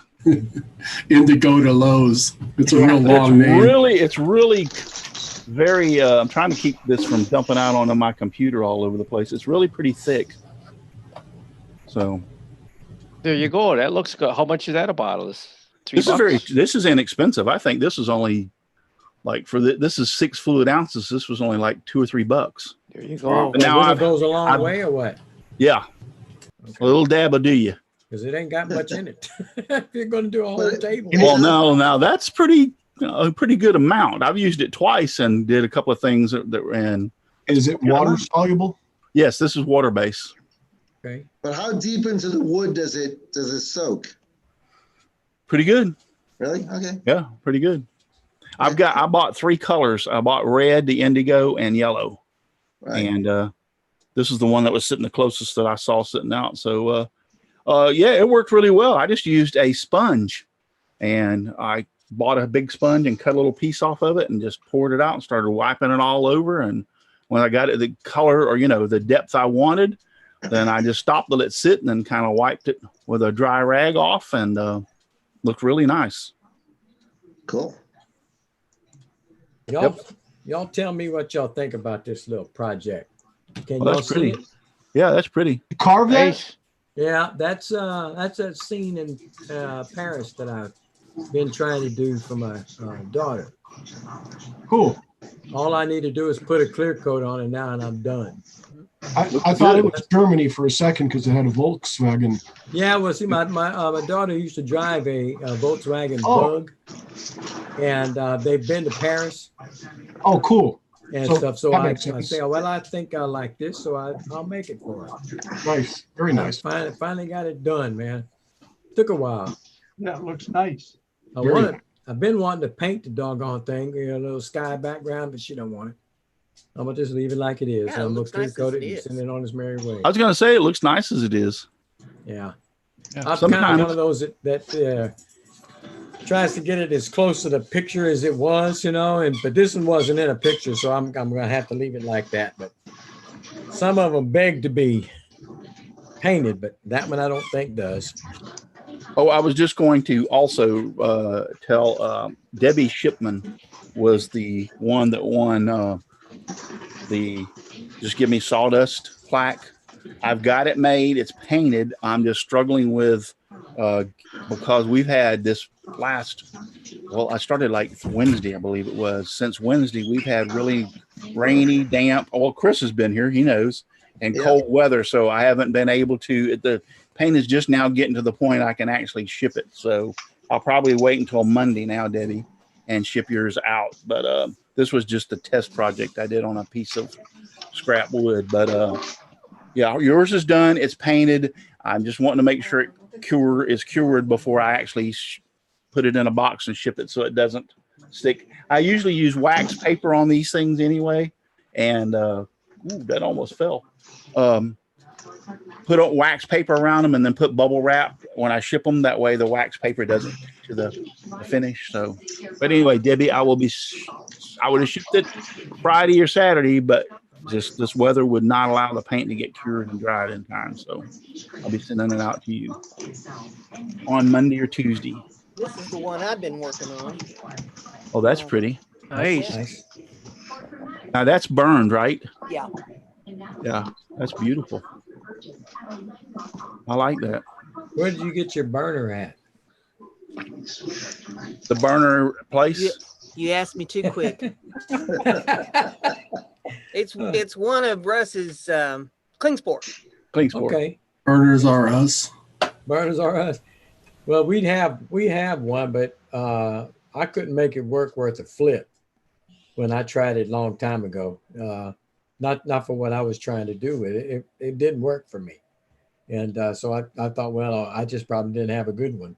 Indigo to Lowe's. It's a real long name. It's really very. I'm trying to keep this from dumping out onto my computer all over the place. It's really pretty thick. So There you go. That looks good. How much is that a bottle? Is $3? this is inexpensive. I think this is only like this is 6 fluid ounces. This was only like $2 or $3. There you go. And now it goes a long way, or what? Yeah, a little dab will do you. Because it ain't got much in it. If you're going to do a whole table. Well, no, that's a pretty good amount. I've used it twice and did a couple of things that were in. Is it water soluble? Yes, this is water based. Okay. But how deep into the wood does it soak? Pretty good. Really? Okay. Yeah, pretty good. I bought 3 colors. I bought red, the indigo, and yellow. Right. And this is the one that was sitting the closest that I saw sitting out. So yeah, it worked really well. I just used a sponge, and I bought a big sponge and cut a little piece off of it and just poured it out and started wiping it all over. And when I got it the color or the depth I wanted, then I just stopped to let it sit and then kind of wiped it with a dry rag off, and looked really nice. Cool. Y'all tell me what y'all think about this little project. Can Well, y'all that's see pretty. it? Yeah, that's pretty. Carve that? Nice. Yeah, that's a scene in Paris that I've been trying to do for my daughter. Cool. All I need to do is put a clear coat on it now, and I'm done. I thought it was Germany for a second because it had a Volkswagen. Yeah, well, see, my daughter used to drive a Volkswagen Oh. Bug, and they've been to Paris Oh, cool. and So stuff. So that I makes sense. say, well, I think I like this, so I'll make it for her. Nice. Very nice. Finally got it done, man. Took a while. Yeah, it looks nice. I've been wanting to paint the doggone thing, a little sky background, but she don't want it. I'm gonna just leave it like it is. Yeah, it I'm gonna looks clear nice coat as it it and is. send it on its merry way. I was going to say it looks nice as it is. Yeah. Yeah, I'm kind sometimes- of one of those that tries to get it as close to the picture as it was, but this one wasn't in a picture, so I'm gonna have to leave it like that. But some of them beg to be painted, but that one I don't think does. Oh, I was just going to also tell Debbie Shipman was the one that won the Just Give Me Sawdust plaque. I've got it made. It's painted. I'm just struggling with because we've had this I started like Wednesday, I believe it was. Since Wednesday, we've had really rainy, damp. Well, Chris has been here. He knows. And cold weather. So I haven't been able to. The paint is just now getting to the point I can actually ship it. So I'll probably wait until Monday now, Debbie, and ship yours out. But this was just a test project I did on a piece of scrap wood. But yeah, yours is done. It's painted. I'm just wanting to make sure it is cured before I actually put it in a box and ship it so it doesn't stick. I usually use wax paper on these things anyway. And that almost fell. put on wax paper around them and then put bubble wrap when I ship them. That way the wax paper doesn't stick to the finish. So, but anyway, Debbie, I would have shipped it Friday or Saturday, but just this weather would not allow the paint to get cured and dried in time. So I'll be sending it out to you on Monday or Tuesday. This is the one I've been working on. Oh, that's pretty. Nice. Nice. Now that's burned, right? Yeah. Yeah, that's beautiful. I like that. Where did you get your burner at? The burner place. You asked me too quick. It's one of Russ's Klingsport. Okay. Burners are us. Burners are us. Well, we have one, but I couldn't make it work worth a flip when I tried it a long time ago. Not for what I was trying to do with it. It didn't work for me. And so I thought, well, I just probably didn't have a good one.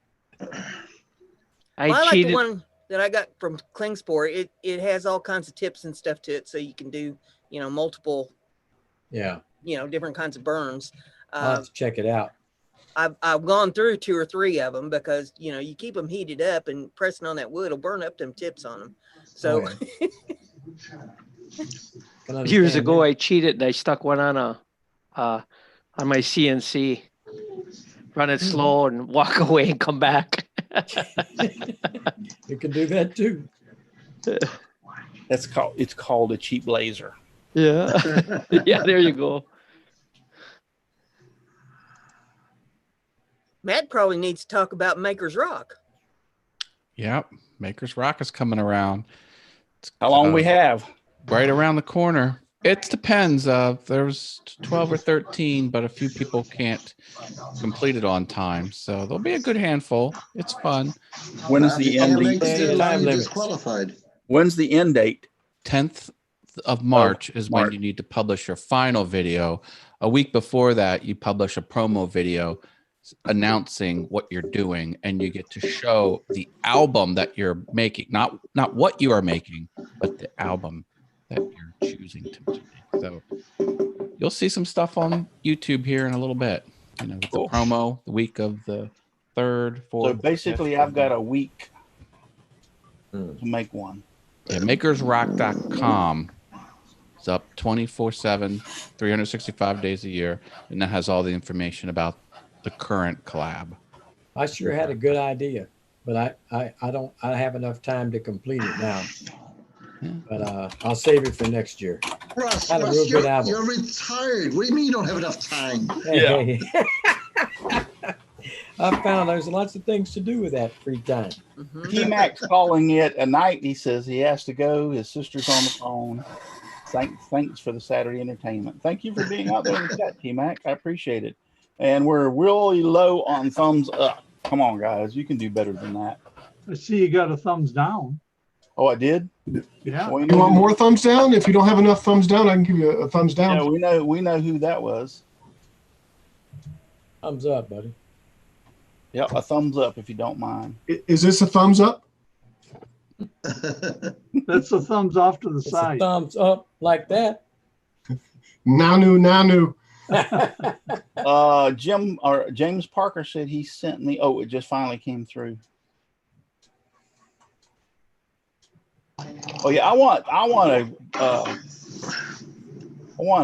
I like the one that I got from Klingsport. It has all kinds of tips and stuff to it, so you can do, multiple, different kinds of burns. I'll have to check it out. I've gone through 2 or 3 of them because, you keep them heated up and pressing on that wood will burn up them tips on them. So Years ago, I cheated and I stuck one on my CNC. Run it slow and walk away and come back. You can do that too. It's called a cheap laser. Yeah. Yeah, there you go. Matt probably needs to talk about Maker's Rock. Yep. Maker's Rock is coming around. How long we have? Right around the corner. It depends. There's 12 or 13, but a few people can't complete it on time. So there'll be a good handful. It's fun. When is the end date? Disqualified. When's the end date? 10th of March is when you need to publish your final video. A week before that, you publish a promo video announcing what you're doing, and you get to show the album that you're making, not what you are making, but the album that you're choosing to make. So you'll see some stuff on YouTube here in a little bit. With the promo, the week of the 3rd, 4th. So basically, I've got a week to make one. Yeah, makersrock.com. It's up 24/7, 365 days a year, and that has all the information about the current collab. I sure had a good idea, but I have enough time to complete it now. Yeah. But I'll save it for next year. Russ, Had a real good album. you're retired. What do you mean you don't have enough time? Hey. I found there's lots of things to do with that free time. T-Mac's calling it a night. He says he has to go. His sister's on the phone. Thanks for the Saturday entertainment. Thank you for being out there in the chat, T-Mac. I appreciate it. And we're really low on thumbs up. Come on, guys. You can do better than that. I see you got a thumbs down. Oh, I did? Yeah. Well, You want more thumbs down? If you don't have enough thumbs down, I can give you a thumbs down. Yeah, we know who that was. Thumbs up, buddy. Yep, a thumbs up if you don't mind. Is this a thumbs up? That's a thumbs off to the It's a side. thumbs up like that. Nanu. James Parker said he sent me. Oh, it just finally came through. Oh yeah, I want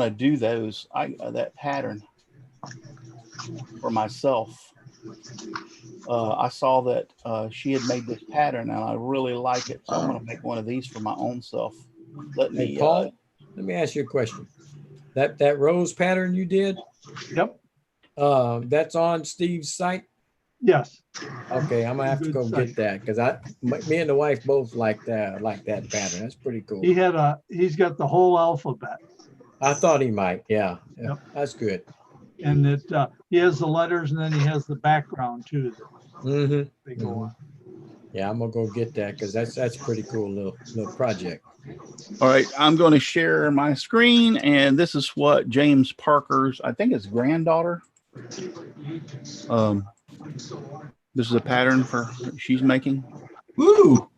to do those. That pattern for myself. I saw that she had made this pattern, and I really like it. So I'm going to make one of these for my own self. Hey, Paul, let me ask you a question. That rose pattern you did? Yep. That's on Steve's site? Yes. Okay, I'm gonna have to go get that because me and the wife both like that pattern. That's pretty cool. He's got the whole alphabet. I thought he might. Yeah. Yep. That's good. And he has the letters and then he has the background too. They go on. Yeah, I'm gonna go get that because that's pretty cool little project. All right, I'm going to share my screen, and this is what James Parker's, I think it's granddaughter. This is a pattern she's making. Woo!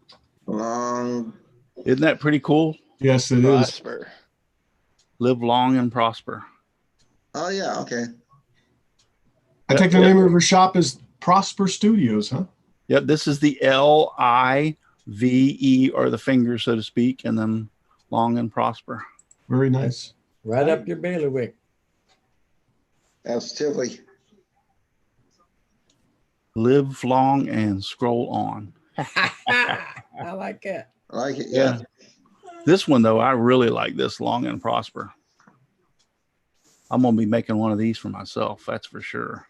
Isn't that pretty cool? Yes, it is. Prosper. Live long and prosper. Oh yeah, okay. I take the name of her shop as Prosper Studios, huh? Yep, this is the LIVE, or the finger, so to speak, and then long and prosper. Very nice. Right up your bailiwick. Absolutely. Live long and scroll on. I like that. I like it. Yeah. This one, though, I really like this, long and prosper. I'm going to be making one of these for myself. That's for sure.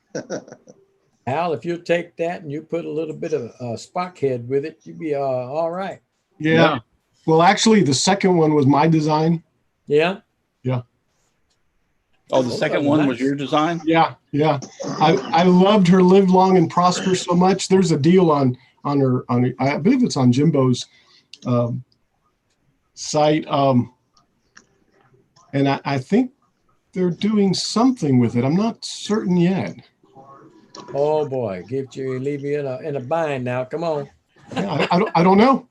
Al, if you take that and you put a little bit of Spock head with it, you'd be all right. Yeah. Well, actually, the second one was my design. Yeah. Yeah. Oh, the second one was your design? Yeah. Yeah. I loved her Live Long and Prosper so much. There's a deal on her, I believe it's on Jimbo's site. And I think they're doing something with it. I'm not certain yet. Oh boy, leave you in a bind now. Come on. Yeah, I don't know.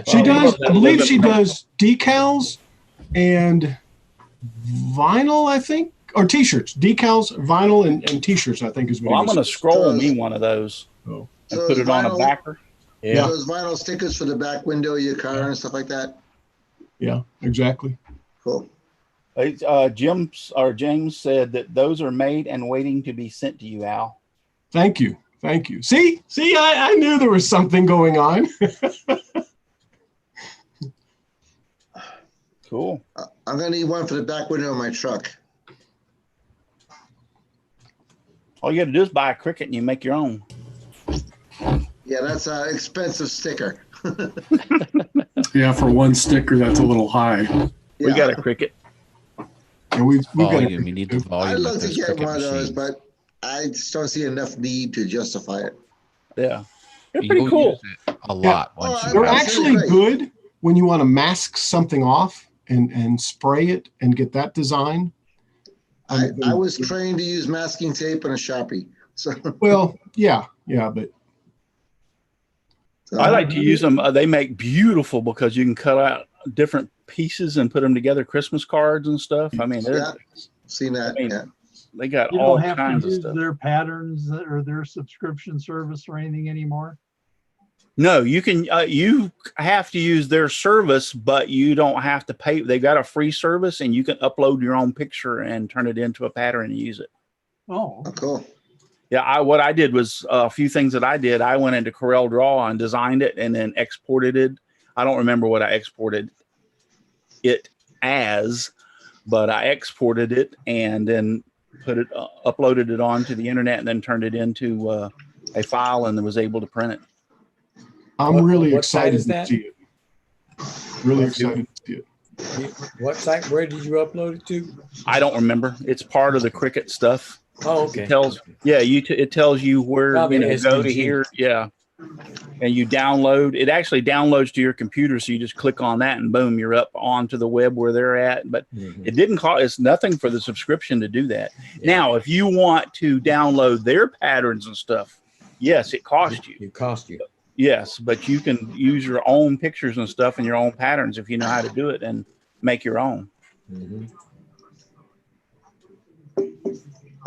She does. I believe she does decals and vinyl, I think, or t-shirts. Decals, vinyl, and t-shirts, I think is what. Well, I'm going to scroll me one of those and put it on a backer. Yeah. Those vinyl stickers for the back window of your car and stuff like that. Yeah, exactly. Cool. James said that those are made and waiting to be sent to you, Al. Thank you. See, I knew there was something going on. Cool. I'm going to need one for the back window of my truck. All you got to do is buy a Cricut and you make your own. Yeah, that's an expensive sticker. Yeah, for one sticker, that's a little high. We got a Cricut. And we've got You need the volume. I'd love to with get those one of Cricut those, machines. but I just don't see enough need to justify it. Yeah. They're pretty You'll cool. use it a lot. Once you They're have it. actually Great. good when you want to mask something off and spray it and get that design. I was trained to use masking tape and a Sharpie. So Well, yeah, but I like to use them. They make beautiful because you can cut out different pieces and put them together, Christmas cards and stuff. I mean, yeah, seen that. I mean, Yeah. they got You all don't have kinds to of use stuff. their patterns or their subscription service or anything anymore. No, you can. You have to use their service, but you don't have to pay. They got a free service, and you can upload your own picture and turn it into a pattern and use it. Oh, Oh, cool. Yeah, what I did was a few things that I did. I went into Corel Draw and designed it, and then exported it. I don't remember what I exported it as, but I exported it and then uploaded it onto the internet, and then turned it into a file, and was able to print it. I'm really what site excited is to that? see it. Really excited to see it. What site? Where did you upload it to? I don't remember. It's part of the Cricut stuff. Oh, okay. It tells, yeah, it tells you where Probably go to SDG. here, yeah, and you download. It actually downloads to your computer, so you just click on that, and boom, you're up onto the web where they're at. But it didn't cost. It's nothing for the subscription to do that. Yeah. Now, if you want to download their patterns and stuff, yes, it costs you. It cost you. Yes, but you can use your own pictures and stuff and your own patterns if you know how to do it and make your own. Mhm.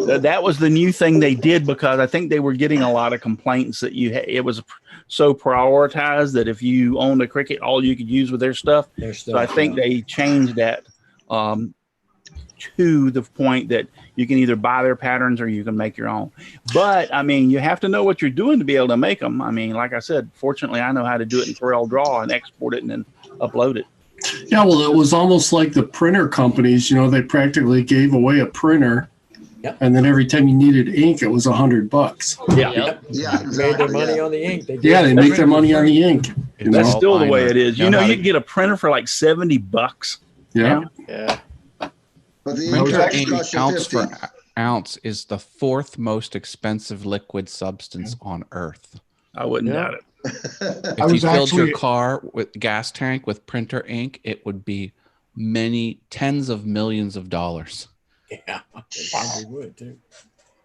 That was the new thing they did, because I think they were getting a lot of complaints that it was so prioritized that if you owned a Cricut, all you could use with their stuff. Their So I stuff, think yeah. they changed that to the point that you can either buy their patterns or you can make your own. But I mean, you have to know what you're doing to be able to make them. I mean, like I said, fortunately, I know how to do it in Corel Draw and export it and then upload it. Yeah, well, it was almost like the printer companies. They practically gave away a printer, and then every time you needed ink, it was $100. Yeah. Yep. Yeah, Made their exactly. money Yeah. on the ink. Yeah, they make their money on the ink. It's That's all still the way fine. it is. Know how You to- can get a printer for like $70. Yeah. Yeah. But the Printer ink ink costs you ounce 50. for ounce is the fourth most expensive liquid substance on Earth. I wouldn't Yeah. doubt it. If I you was filled your actually- car with gas tank with printer ink, it would be many tens of millions of dollars. Yeah, they probably would too.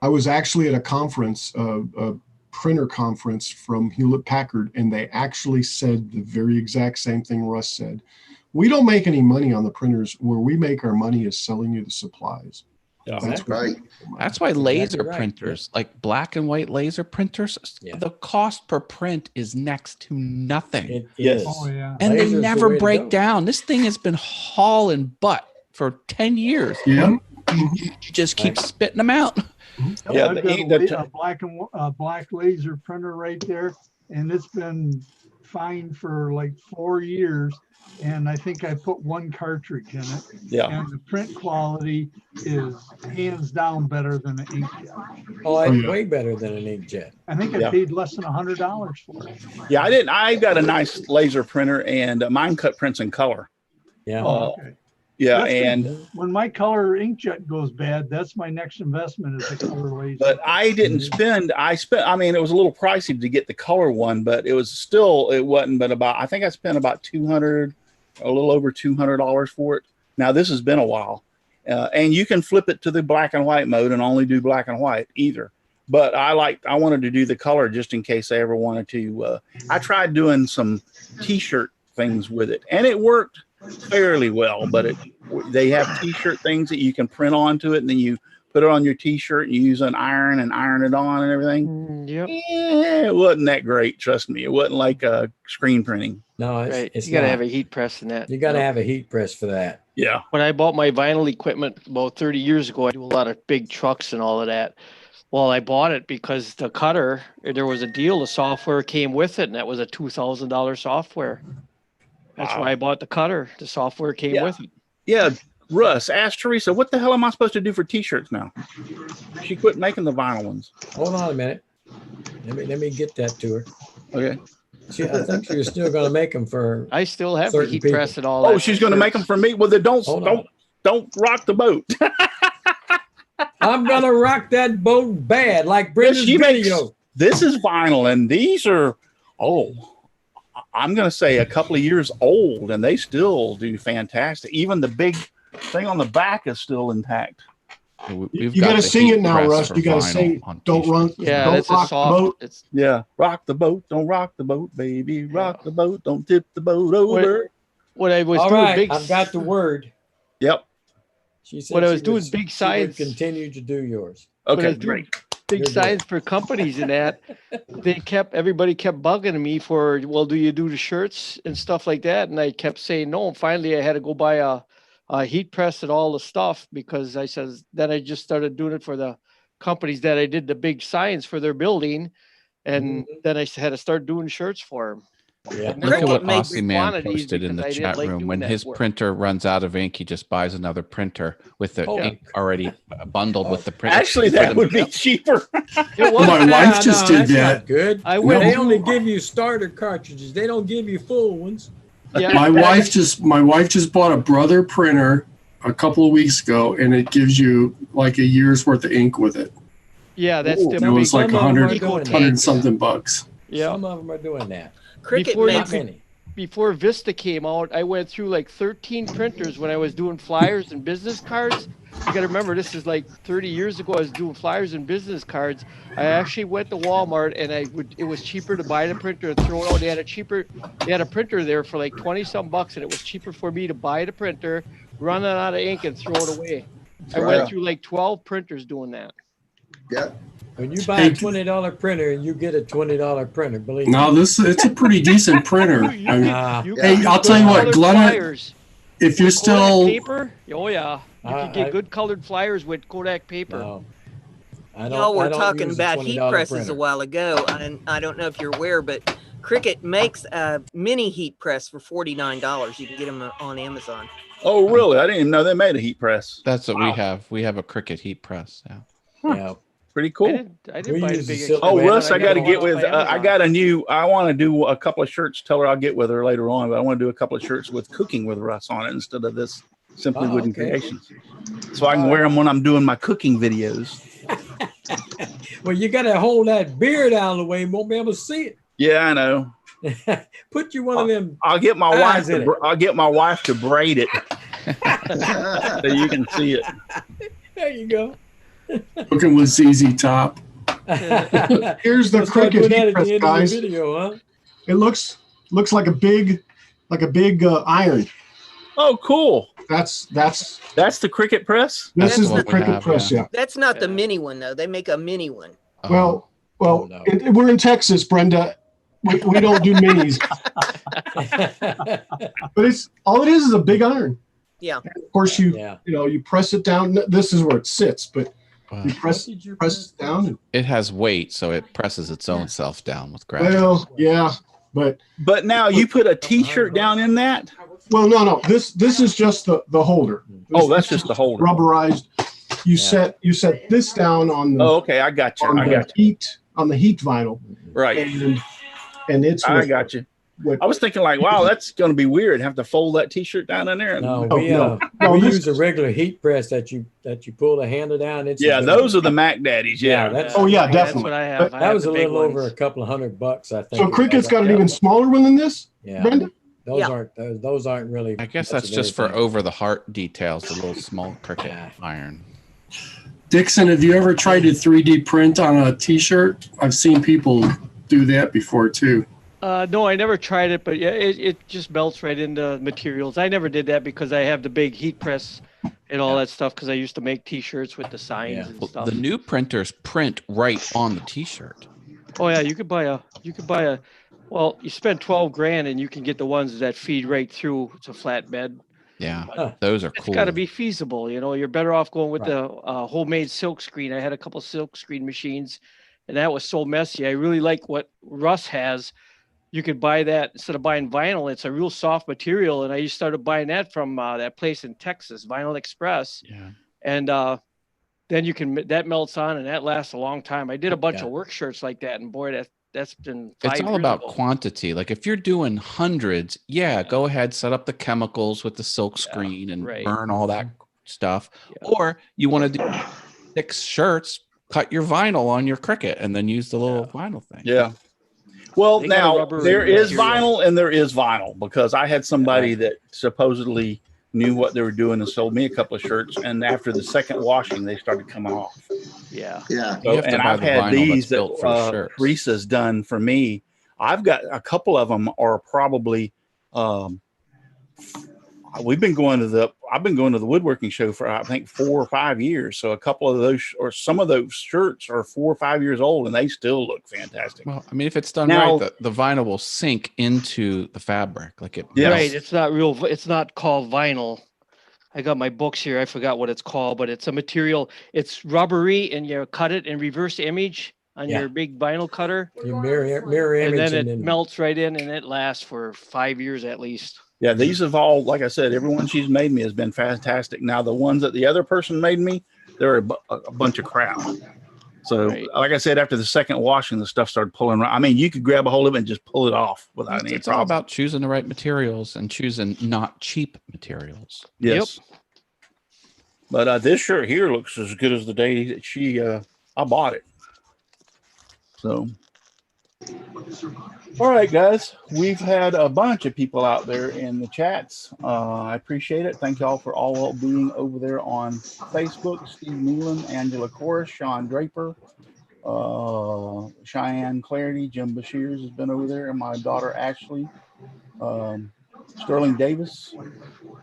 I was actually at a conference, a printer conference from Hewlett Packard, and they actually said the very exact same thing Russ said. We don't make any money on the printers. Where we make our money is selling you the supplies. Yeah. Right. That's why laser Exactly right. printers, like black and white laser printers, Yeah. the cost per print is next to nothing. It Yes. is. Oh, yeah. And Laser's they the never way to break go. down. This thing has been hauling butt for 10 years. Yeah. You just keep spitting them out. Yeah, I've the- got the- a black laser printer right there, and it's been fine for like 4 years. And I think I put one cartridge in it, Yeah. and the print quality is hands down better than an inkjet. Oh, it's yeah. way better than an inkjet. I think I Yeah. paid less than $100 for it. Yeah, I got a nice laser printer, and mine cut prints in color. Yeah. Oh, Okay. Yeah, That's good. and When my color inkjet goes bad, that's my next investment is a color laser. but I didn't spend. I mean, it was a little pricey to get the color one, but it wasn't. But I think I spent about $200, a little over $200 for it. Now this has been a while, and you can flip it to the black and white mode and only do black and white either. But I wanted to do the color just in case I ever wanted to. I tried doing some T-shirt things with it, and it worked fairly well. But they have T-shirt things that you can print onto it, and then you put it on your T-shirt. And you use an iron and iron it on and everything. Yep. Yeah, it wasn't that great. Trust me, it wasn't like screen printing. No, Right. it's You got to not. have a heat press in that. You got to have a heat press for that. Yeah, When I bought my vinyl equipment about 30 years ago, I do a lot of big trucks and all of that. Well, I bought it because the cutter, there was a deal, the software came with it, and that was a $2,000 software. That's Wow. why I bought the cutter. The software came Yeah. with it. yeah. Russ, ask Teresa, what the hell am I supposed to do for T-shirts now? She quit making the vinyl ones. Hold on a minute. Let me get that to her. Okay. I think she was still going to make them for. I still have the Certain heat people. press and all Oh, that. she's going to make them for me. Well, then Hold on. don't rock the boat. I'm going to rock that boat bad, like Brenda's she makes- video. This is vinyl, and these are I'm going to say a couple of years old, and they still do fantastic. Even the big thing on the back is still intact. We've You got to the sing heat it now, press Russ. for You got to vinyl sing. on Don't t-shirts. run. Yeah, don't that's a rock the soft. boat. It's Yeah, rock the boat, don't rock the boat, baby. Rock the boat, don't tip the boat over. what I was All doing right, big. I've got the word. Yep. She said When I she was doing would- big she would signs- continue to do yours. When I Okay, was doing great. big You're good. signs for companies and that, everybody kept bugging me for, well, do you do the shirts and stuff like that? And I kept saying no. And finally I had to go buy a heat press and all the stuff because I says, then I just started doing it for the companies that I did the big signs for their building. And then I had to start doing shirts for them. Yeah. And Look then at what I made Aussie Man quantities posted in because the I didn't chat like room. doing When that his work. printer runs out of ink, he just buys another printer with the Oh. ink already bundled with the printer. Actually, that would be cheaper. It was. My wife just did that's that. not good. I Well, went they to- only give you starter cartridges. They don't give you full ones. Yeah, My wife just bought a Brother printer a couple of weeks ago, and it gives you like a year's worth of ink with it. Yeah, that's Ooh. the It big. was like Some of them are 100, doing that. 100 something bucks. Yeah. Some of them are doing that. Cricut Before you Not makes could- many. Before Vista came out, I went through like 13 printers when I was doing flyers and business cards. You got to remember, this is like 30 years ago. I was doing flyers and business cards. I actually went to Walmart and it was cheaper to buy the printer and throw it out. They had a printer there for like 20 some bucks, and it was cheaper for me to buy the printer, run it out of ink, and throw it away. I Right. went through like 12 printers doing that. Yeah. When you buy a $20 printer and you get a $20 printer, believe me. No, it's a pretty decent printer. You I mean, you Hey, can I'll get tell you what, colored Glenna, flyers. if you're Kodak still, paper, oh yeah, you can get I- good colored flyers with Kodak paper. No. I don't, Y'all I were don't talking use a about heat $20 presses printer. a while ago, and I don't know if you're aware, but Cricut makes a mini heat press for $49. You can get them on Amazon. Oh, really? I didn't even know they made a heat press. That's what we Wow. have. We have a Cricut heat press. Yeah. Yeah. Pretty I cool. didn't We buy the use the big. silk Oh, Wait, Russ, I got to one get off with. my I Amazon. got a new. I want to do a couple of shirts. Tell her I'll get with her later on, but I want to do a couple of shirts with cooking with Russ on it instead of this Simply Oh, Wooden okay. Creations, so I can wear them when I'm doing my cooking videos. Well, you got to hold that beard out of the way. You won't be able to see Yeah, I know. it. Put you one of them. I'll get my Eyes wife. in it. I'll get my wife to braid it so you can see it. There you go. cooking with ZZ Top. Here's the Let's start Cricut doing that heat at press, the end guys. of the video, huh? It looks like a big iron. Oh, cool. That's That's the Cricut press. this is the what we Cricut have, press. Yeah. That's not the mini one though. They make a mini one. Well, Oh, no. we're in Texas, Brenda. We don't do minis, but it's all it is a big iron. Yeah. And of course, you Yeah. you press it down. This is where it sits, but Wow. you press it down. And, It has weight, so it presses its own self down with gravity. well, yeah, but But now you put a T-shirt down in that. no. This is just the holder. Oh, that's just the holder. Rubberized. You set this down on the Oh, okay, I got you. I got you. on the heat vinyl, Right, and it's I got you. I was thinking like, wow, that's going to be weird. Have to fold that T-shirt down in there. No, Oh, we no. we This- use a regular heat press that you pull the handle down. It's Yeah, those are the Mac Daddies. Yeah, that's Oh, yeah, That's definitely. what I have. But I that have was the a big little over ones. a couple of $100, I think. So Cricut's got an even smaller one than this, Yeah, Brenda. those Yeah. aren't those aren't really. I guess much that's of just for anything. over the heart details, the little small Cricut Yeah. iron. Dixon, have you ever tried to 3D print on a T-shirt? I've seen people do that before too. No, I never tried it, but yeah, it just melts right into materials. I never did that because I have the big heat press and all that stuff because I used to make T-shirts with the signs Yeah. and Well, stuff. the new printers print right on the T-shirt. Oh yeah, you could buy a. Well, you spend 12 grand and you can get the ones that feed right through. It's a flatbed. Yeah, Huh. those are It's cool. got to be feasible. You're better off going with Right. the homemade silk screen. I had a couple silk screen machines, and that was so messy. I really like what Russ has. You could buy that instead of buying vinyl. It's a real soft material, and I just started buying that from that place in Texas, Vinyl Express. Yeah. And then that melts on, and that lasts a long time. I did a bunch Yeah. of work shirts like that, and boy, that's been It's 5 all years about ago. quantity. Like if you're doing hundreds, go ahead, set up the chemicals with the silk screen and right. burn all that stuff. Yeah. Or you want to do 6 shirts, cut your vinyl on your Cricut and then use the little vinyl thing. yeah. Well, They got a now rubber there is material. vinyl and there is vinyl because I had somebody that supposedly knew what they were doing and sold me a couple of shirts, and after the second washing, they started coming off. Yeah. Yeah. You have to and buy I've the had vinyl these that's that built for the shirts. Teresa's done for me. I've got a couple of them are probably. I've been going to the woodworking show for I think 4 or 5 years. So a couple of those or some of those shirts are 4 or 5 years old and they still look fantastic. Well, I mean, if it's done Now- right, the vinyl will sink into the fabric. Like it. Yes. Right. It's not real. It's not called vinyl. I got my books here. I forgot what it's called, but it's a material. It's rubbery, and you cut it in reverse image on Yeah. your big vinyl cutter, You mirror and image, then it melts right in, and it lasts for 5 years at least. Yeah, these have all, like I said, everyone she's made me has been fantastic. Now the ones that the other person made me, they're a bunch of crap. So, Right. like I said, after the second washing, the stuff started pulling. I mean, you could grab a hold of it and just pull it off without any It's all problem. about choosing the right materials and choosing not cheap materials. Yes. But this shirt here looks as good as the day that I bought it. So, all right, guys, we've had a bunch of people out there in the chats. I appreciate it. Thank y'all for all being over there on Facebook. Steve Nealon, Angela Corliss, Sean Draper, Cheyenne Clarity, Jim Basheers has been over there, and my daughter Ashley, Sterling Davis.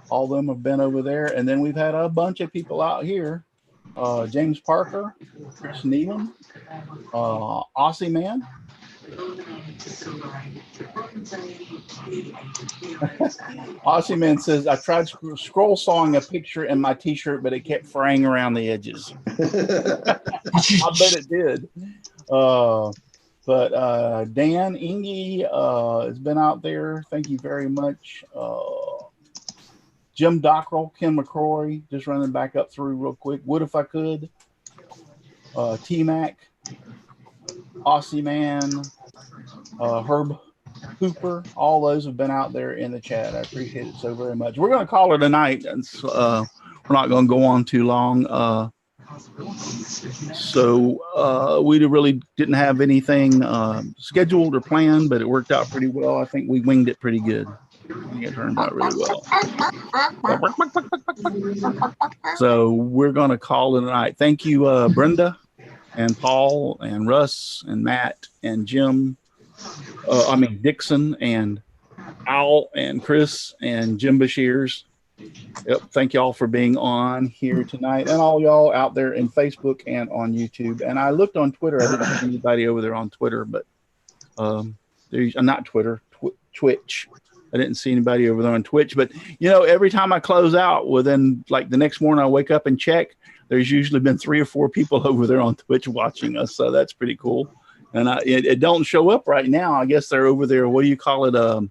All of them have been over there. And then we've had a bunch of people out here. James Parker, Chris Nealon, Aussie Man. Aussie Man says, I tried scroll sawing a picture in my t-shirt, but it kept fraying around the edges. I bet it did. But Dan Inge has been out there. Thank you very much. Jim Dockrell, Ken McCrory, just running back up through real quick. Would if I could. T-Mac, Aussie Man, Herb Hooper, all those have been out there in the chat. I appreciate it so very much. We're going to call it a night. And we're not going to go on too long. So we really didn't have anything scheduled or planned, but it worked out pretty well. I think we winged it pretty good. I think it turned out really well. So we're going to call it a night. Thank you, Brenda and Paul and Russ and Matt and Jim. Dixon and Al and Chris and Jim Basheers Yep. Thank y'all for being on here tonight, and all y'all out there in Facebook and on YouTube. And I looked on Twitter. I didn't see anybody over there on Twitter, but there's not Twitter, Twitch. I didn't see anybody over there on Twitch. But every time I close out, within like the next morning, I wake up and check. There's usually been 3 or 4 people over there on Twitch watching us, so that's pretty cool. And it don't show up right now. I guess they're over there. What do you call it?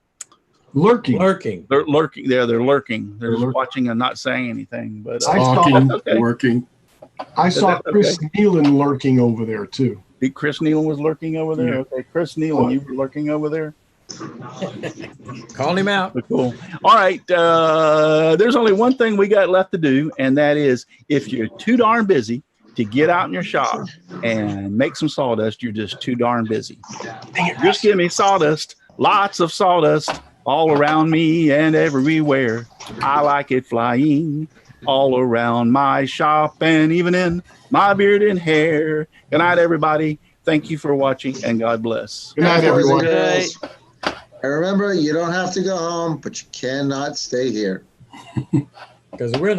Lurking. They're lurking. They're lurking. They're just lurking. watching and not saying anything. But Talking, okay. working. I saw Chris Nealon lurking over there too. Chris Nealon was lurking over there. Yeah. Okay, Chris Nealon, you were lurking over there. Call him out. Cool. All right. There's only one thing we got left to do, and that is if you're too darn busy to get out in your shop and make some sawdust, you're just too darn busy. Just give me sawdust, lots of sawdust all around me and everywhere. I like it flying all around my shop and even in my beard and hair. Good night, everybody. Thank you for watching, and God bless. Good night, everyone. Good. And remember, you don't have to go home, but you cannot stay here. Because we're not.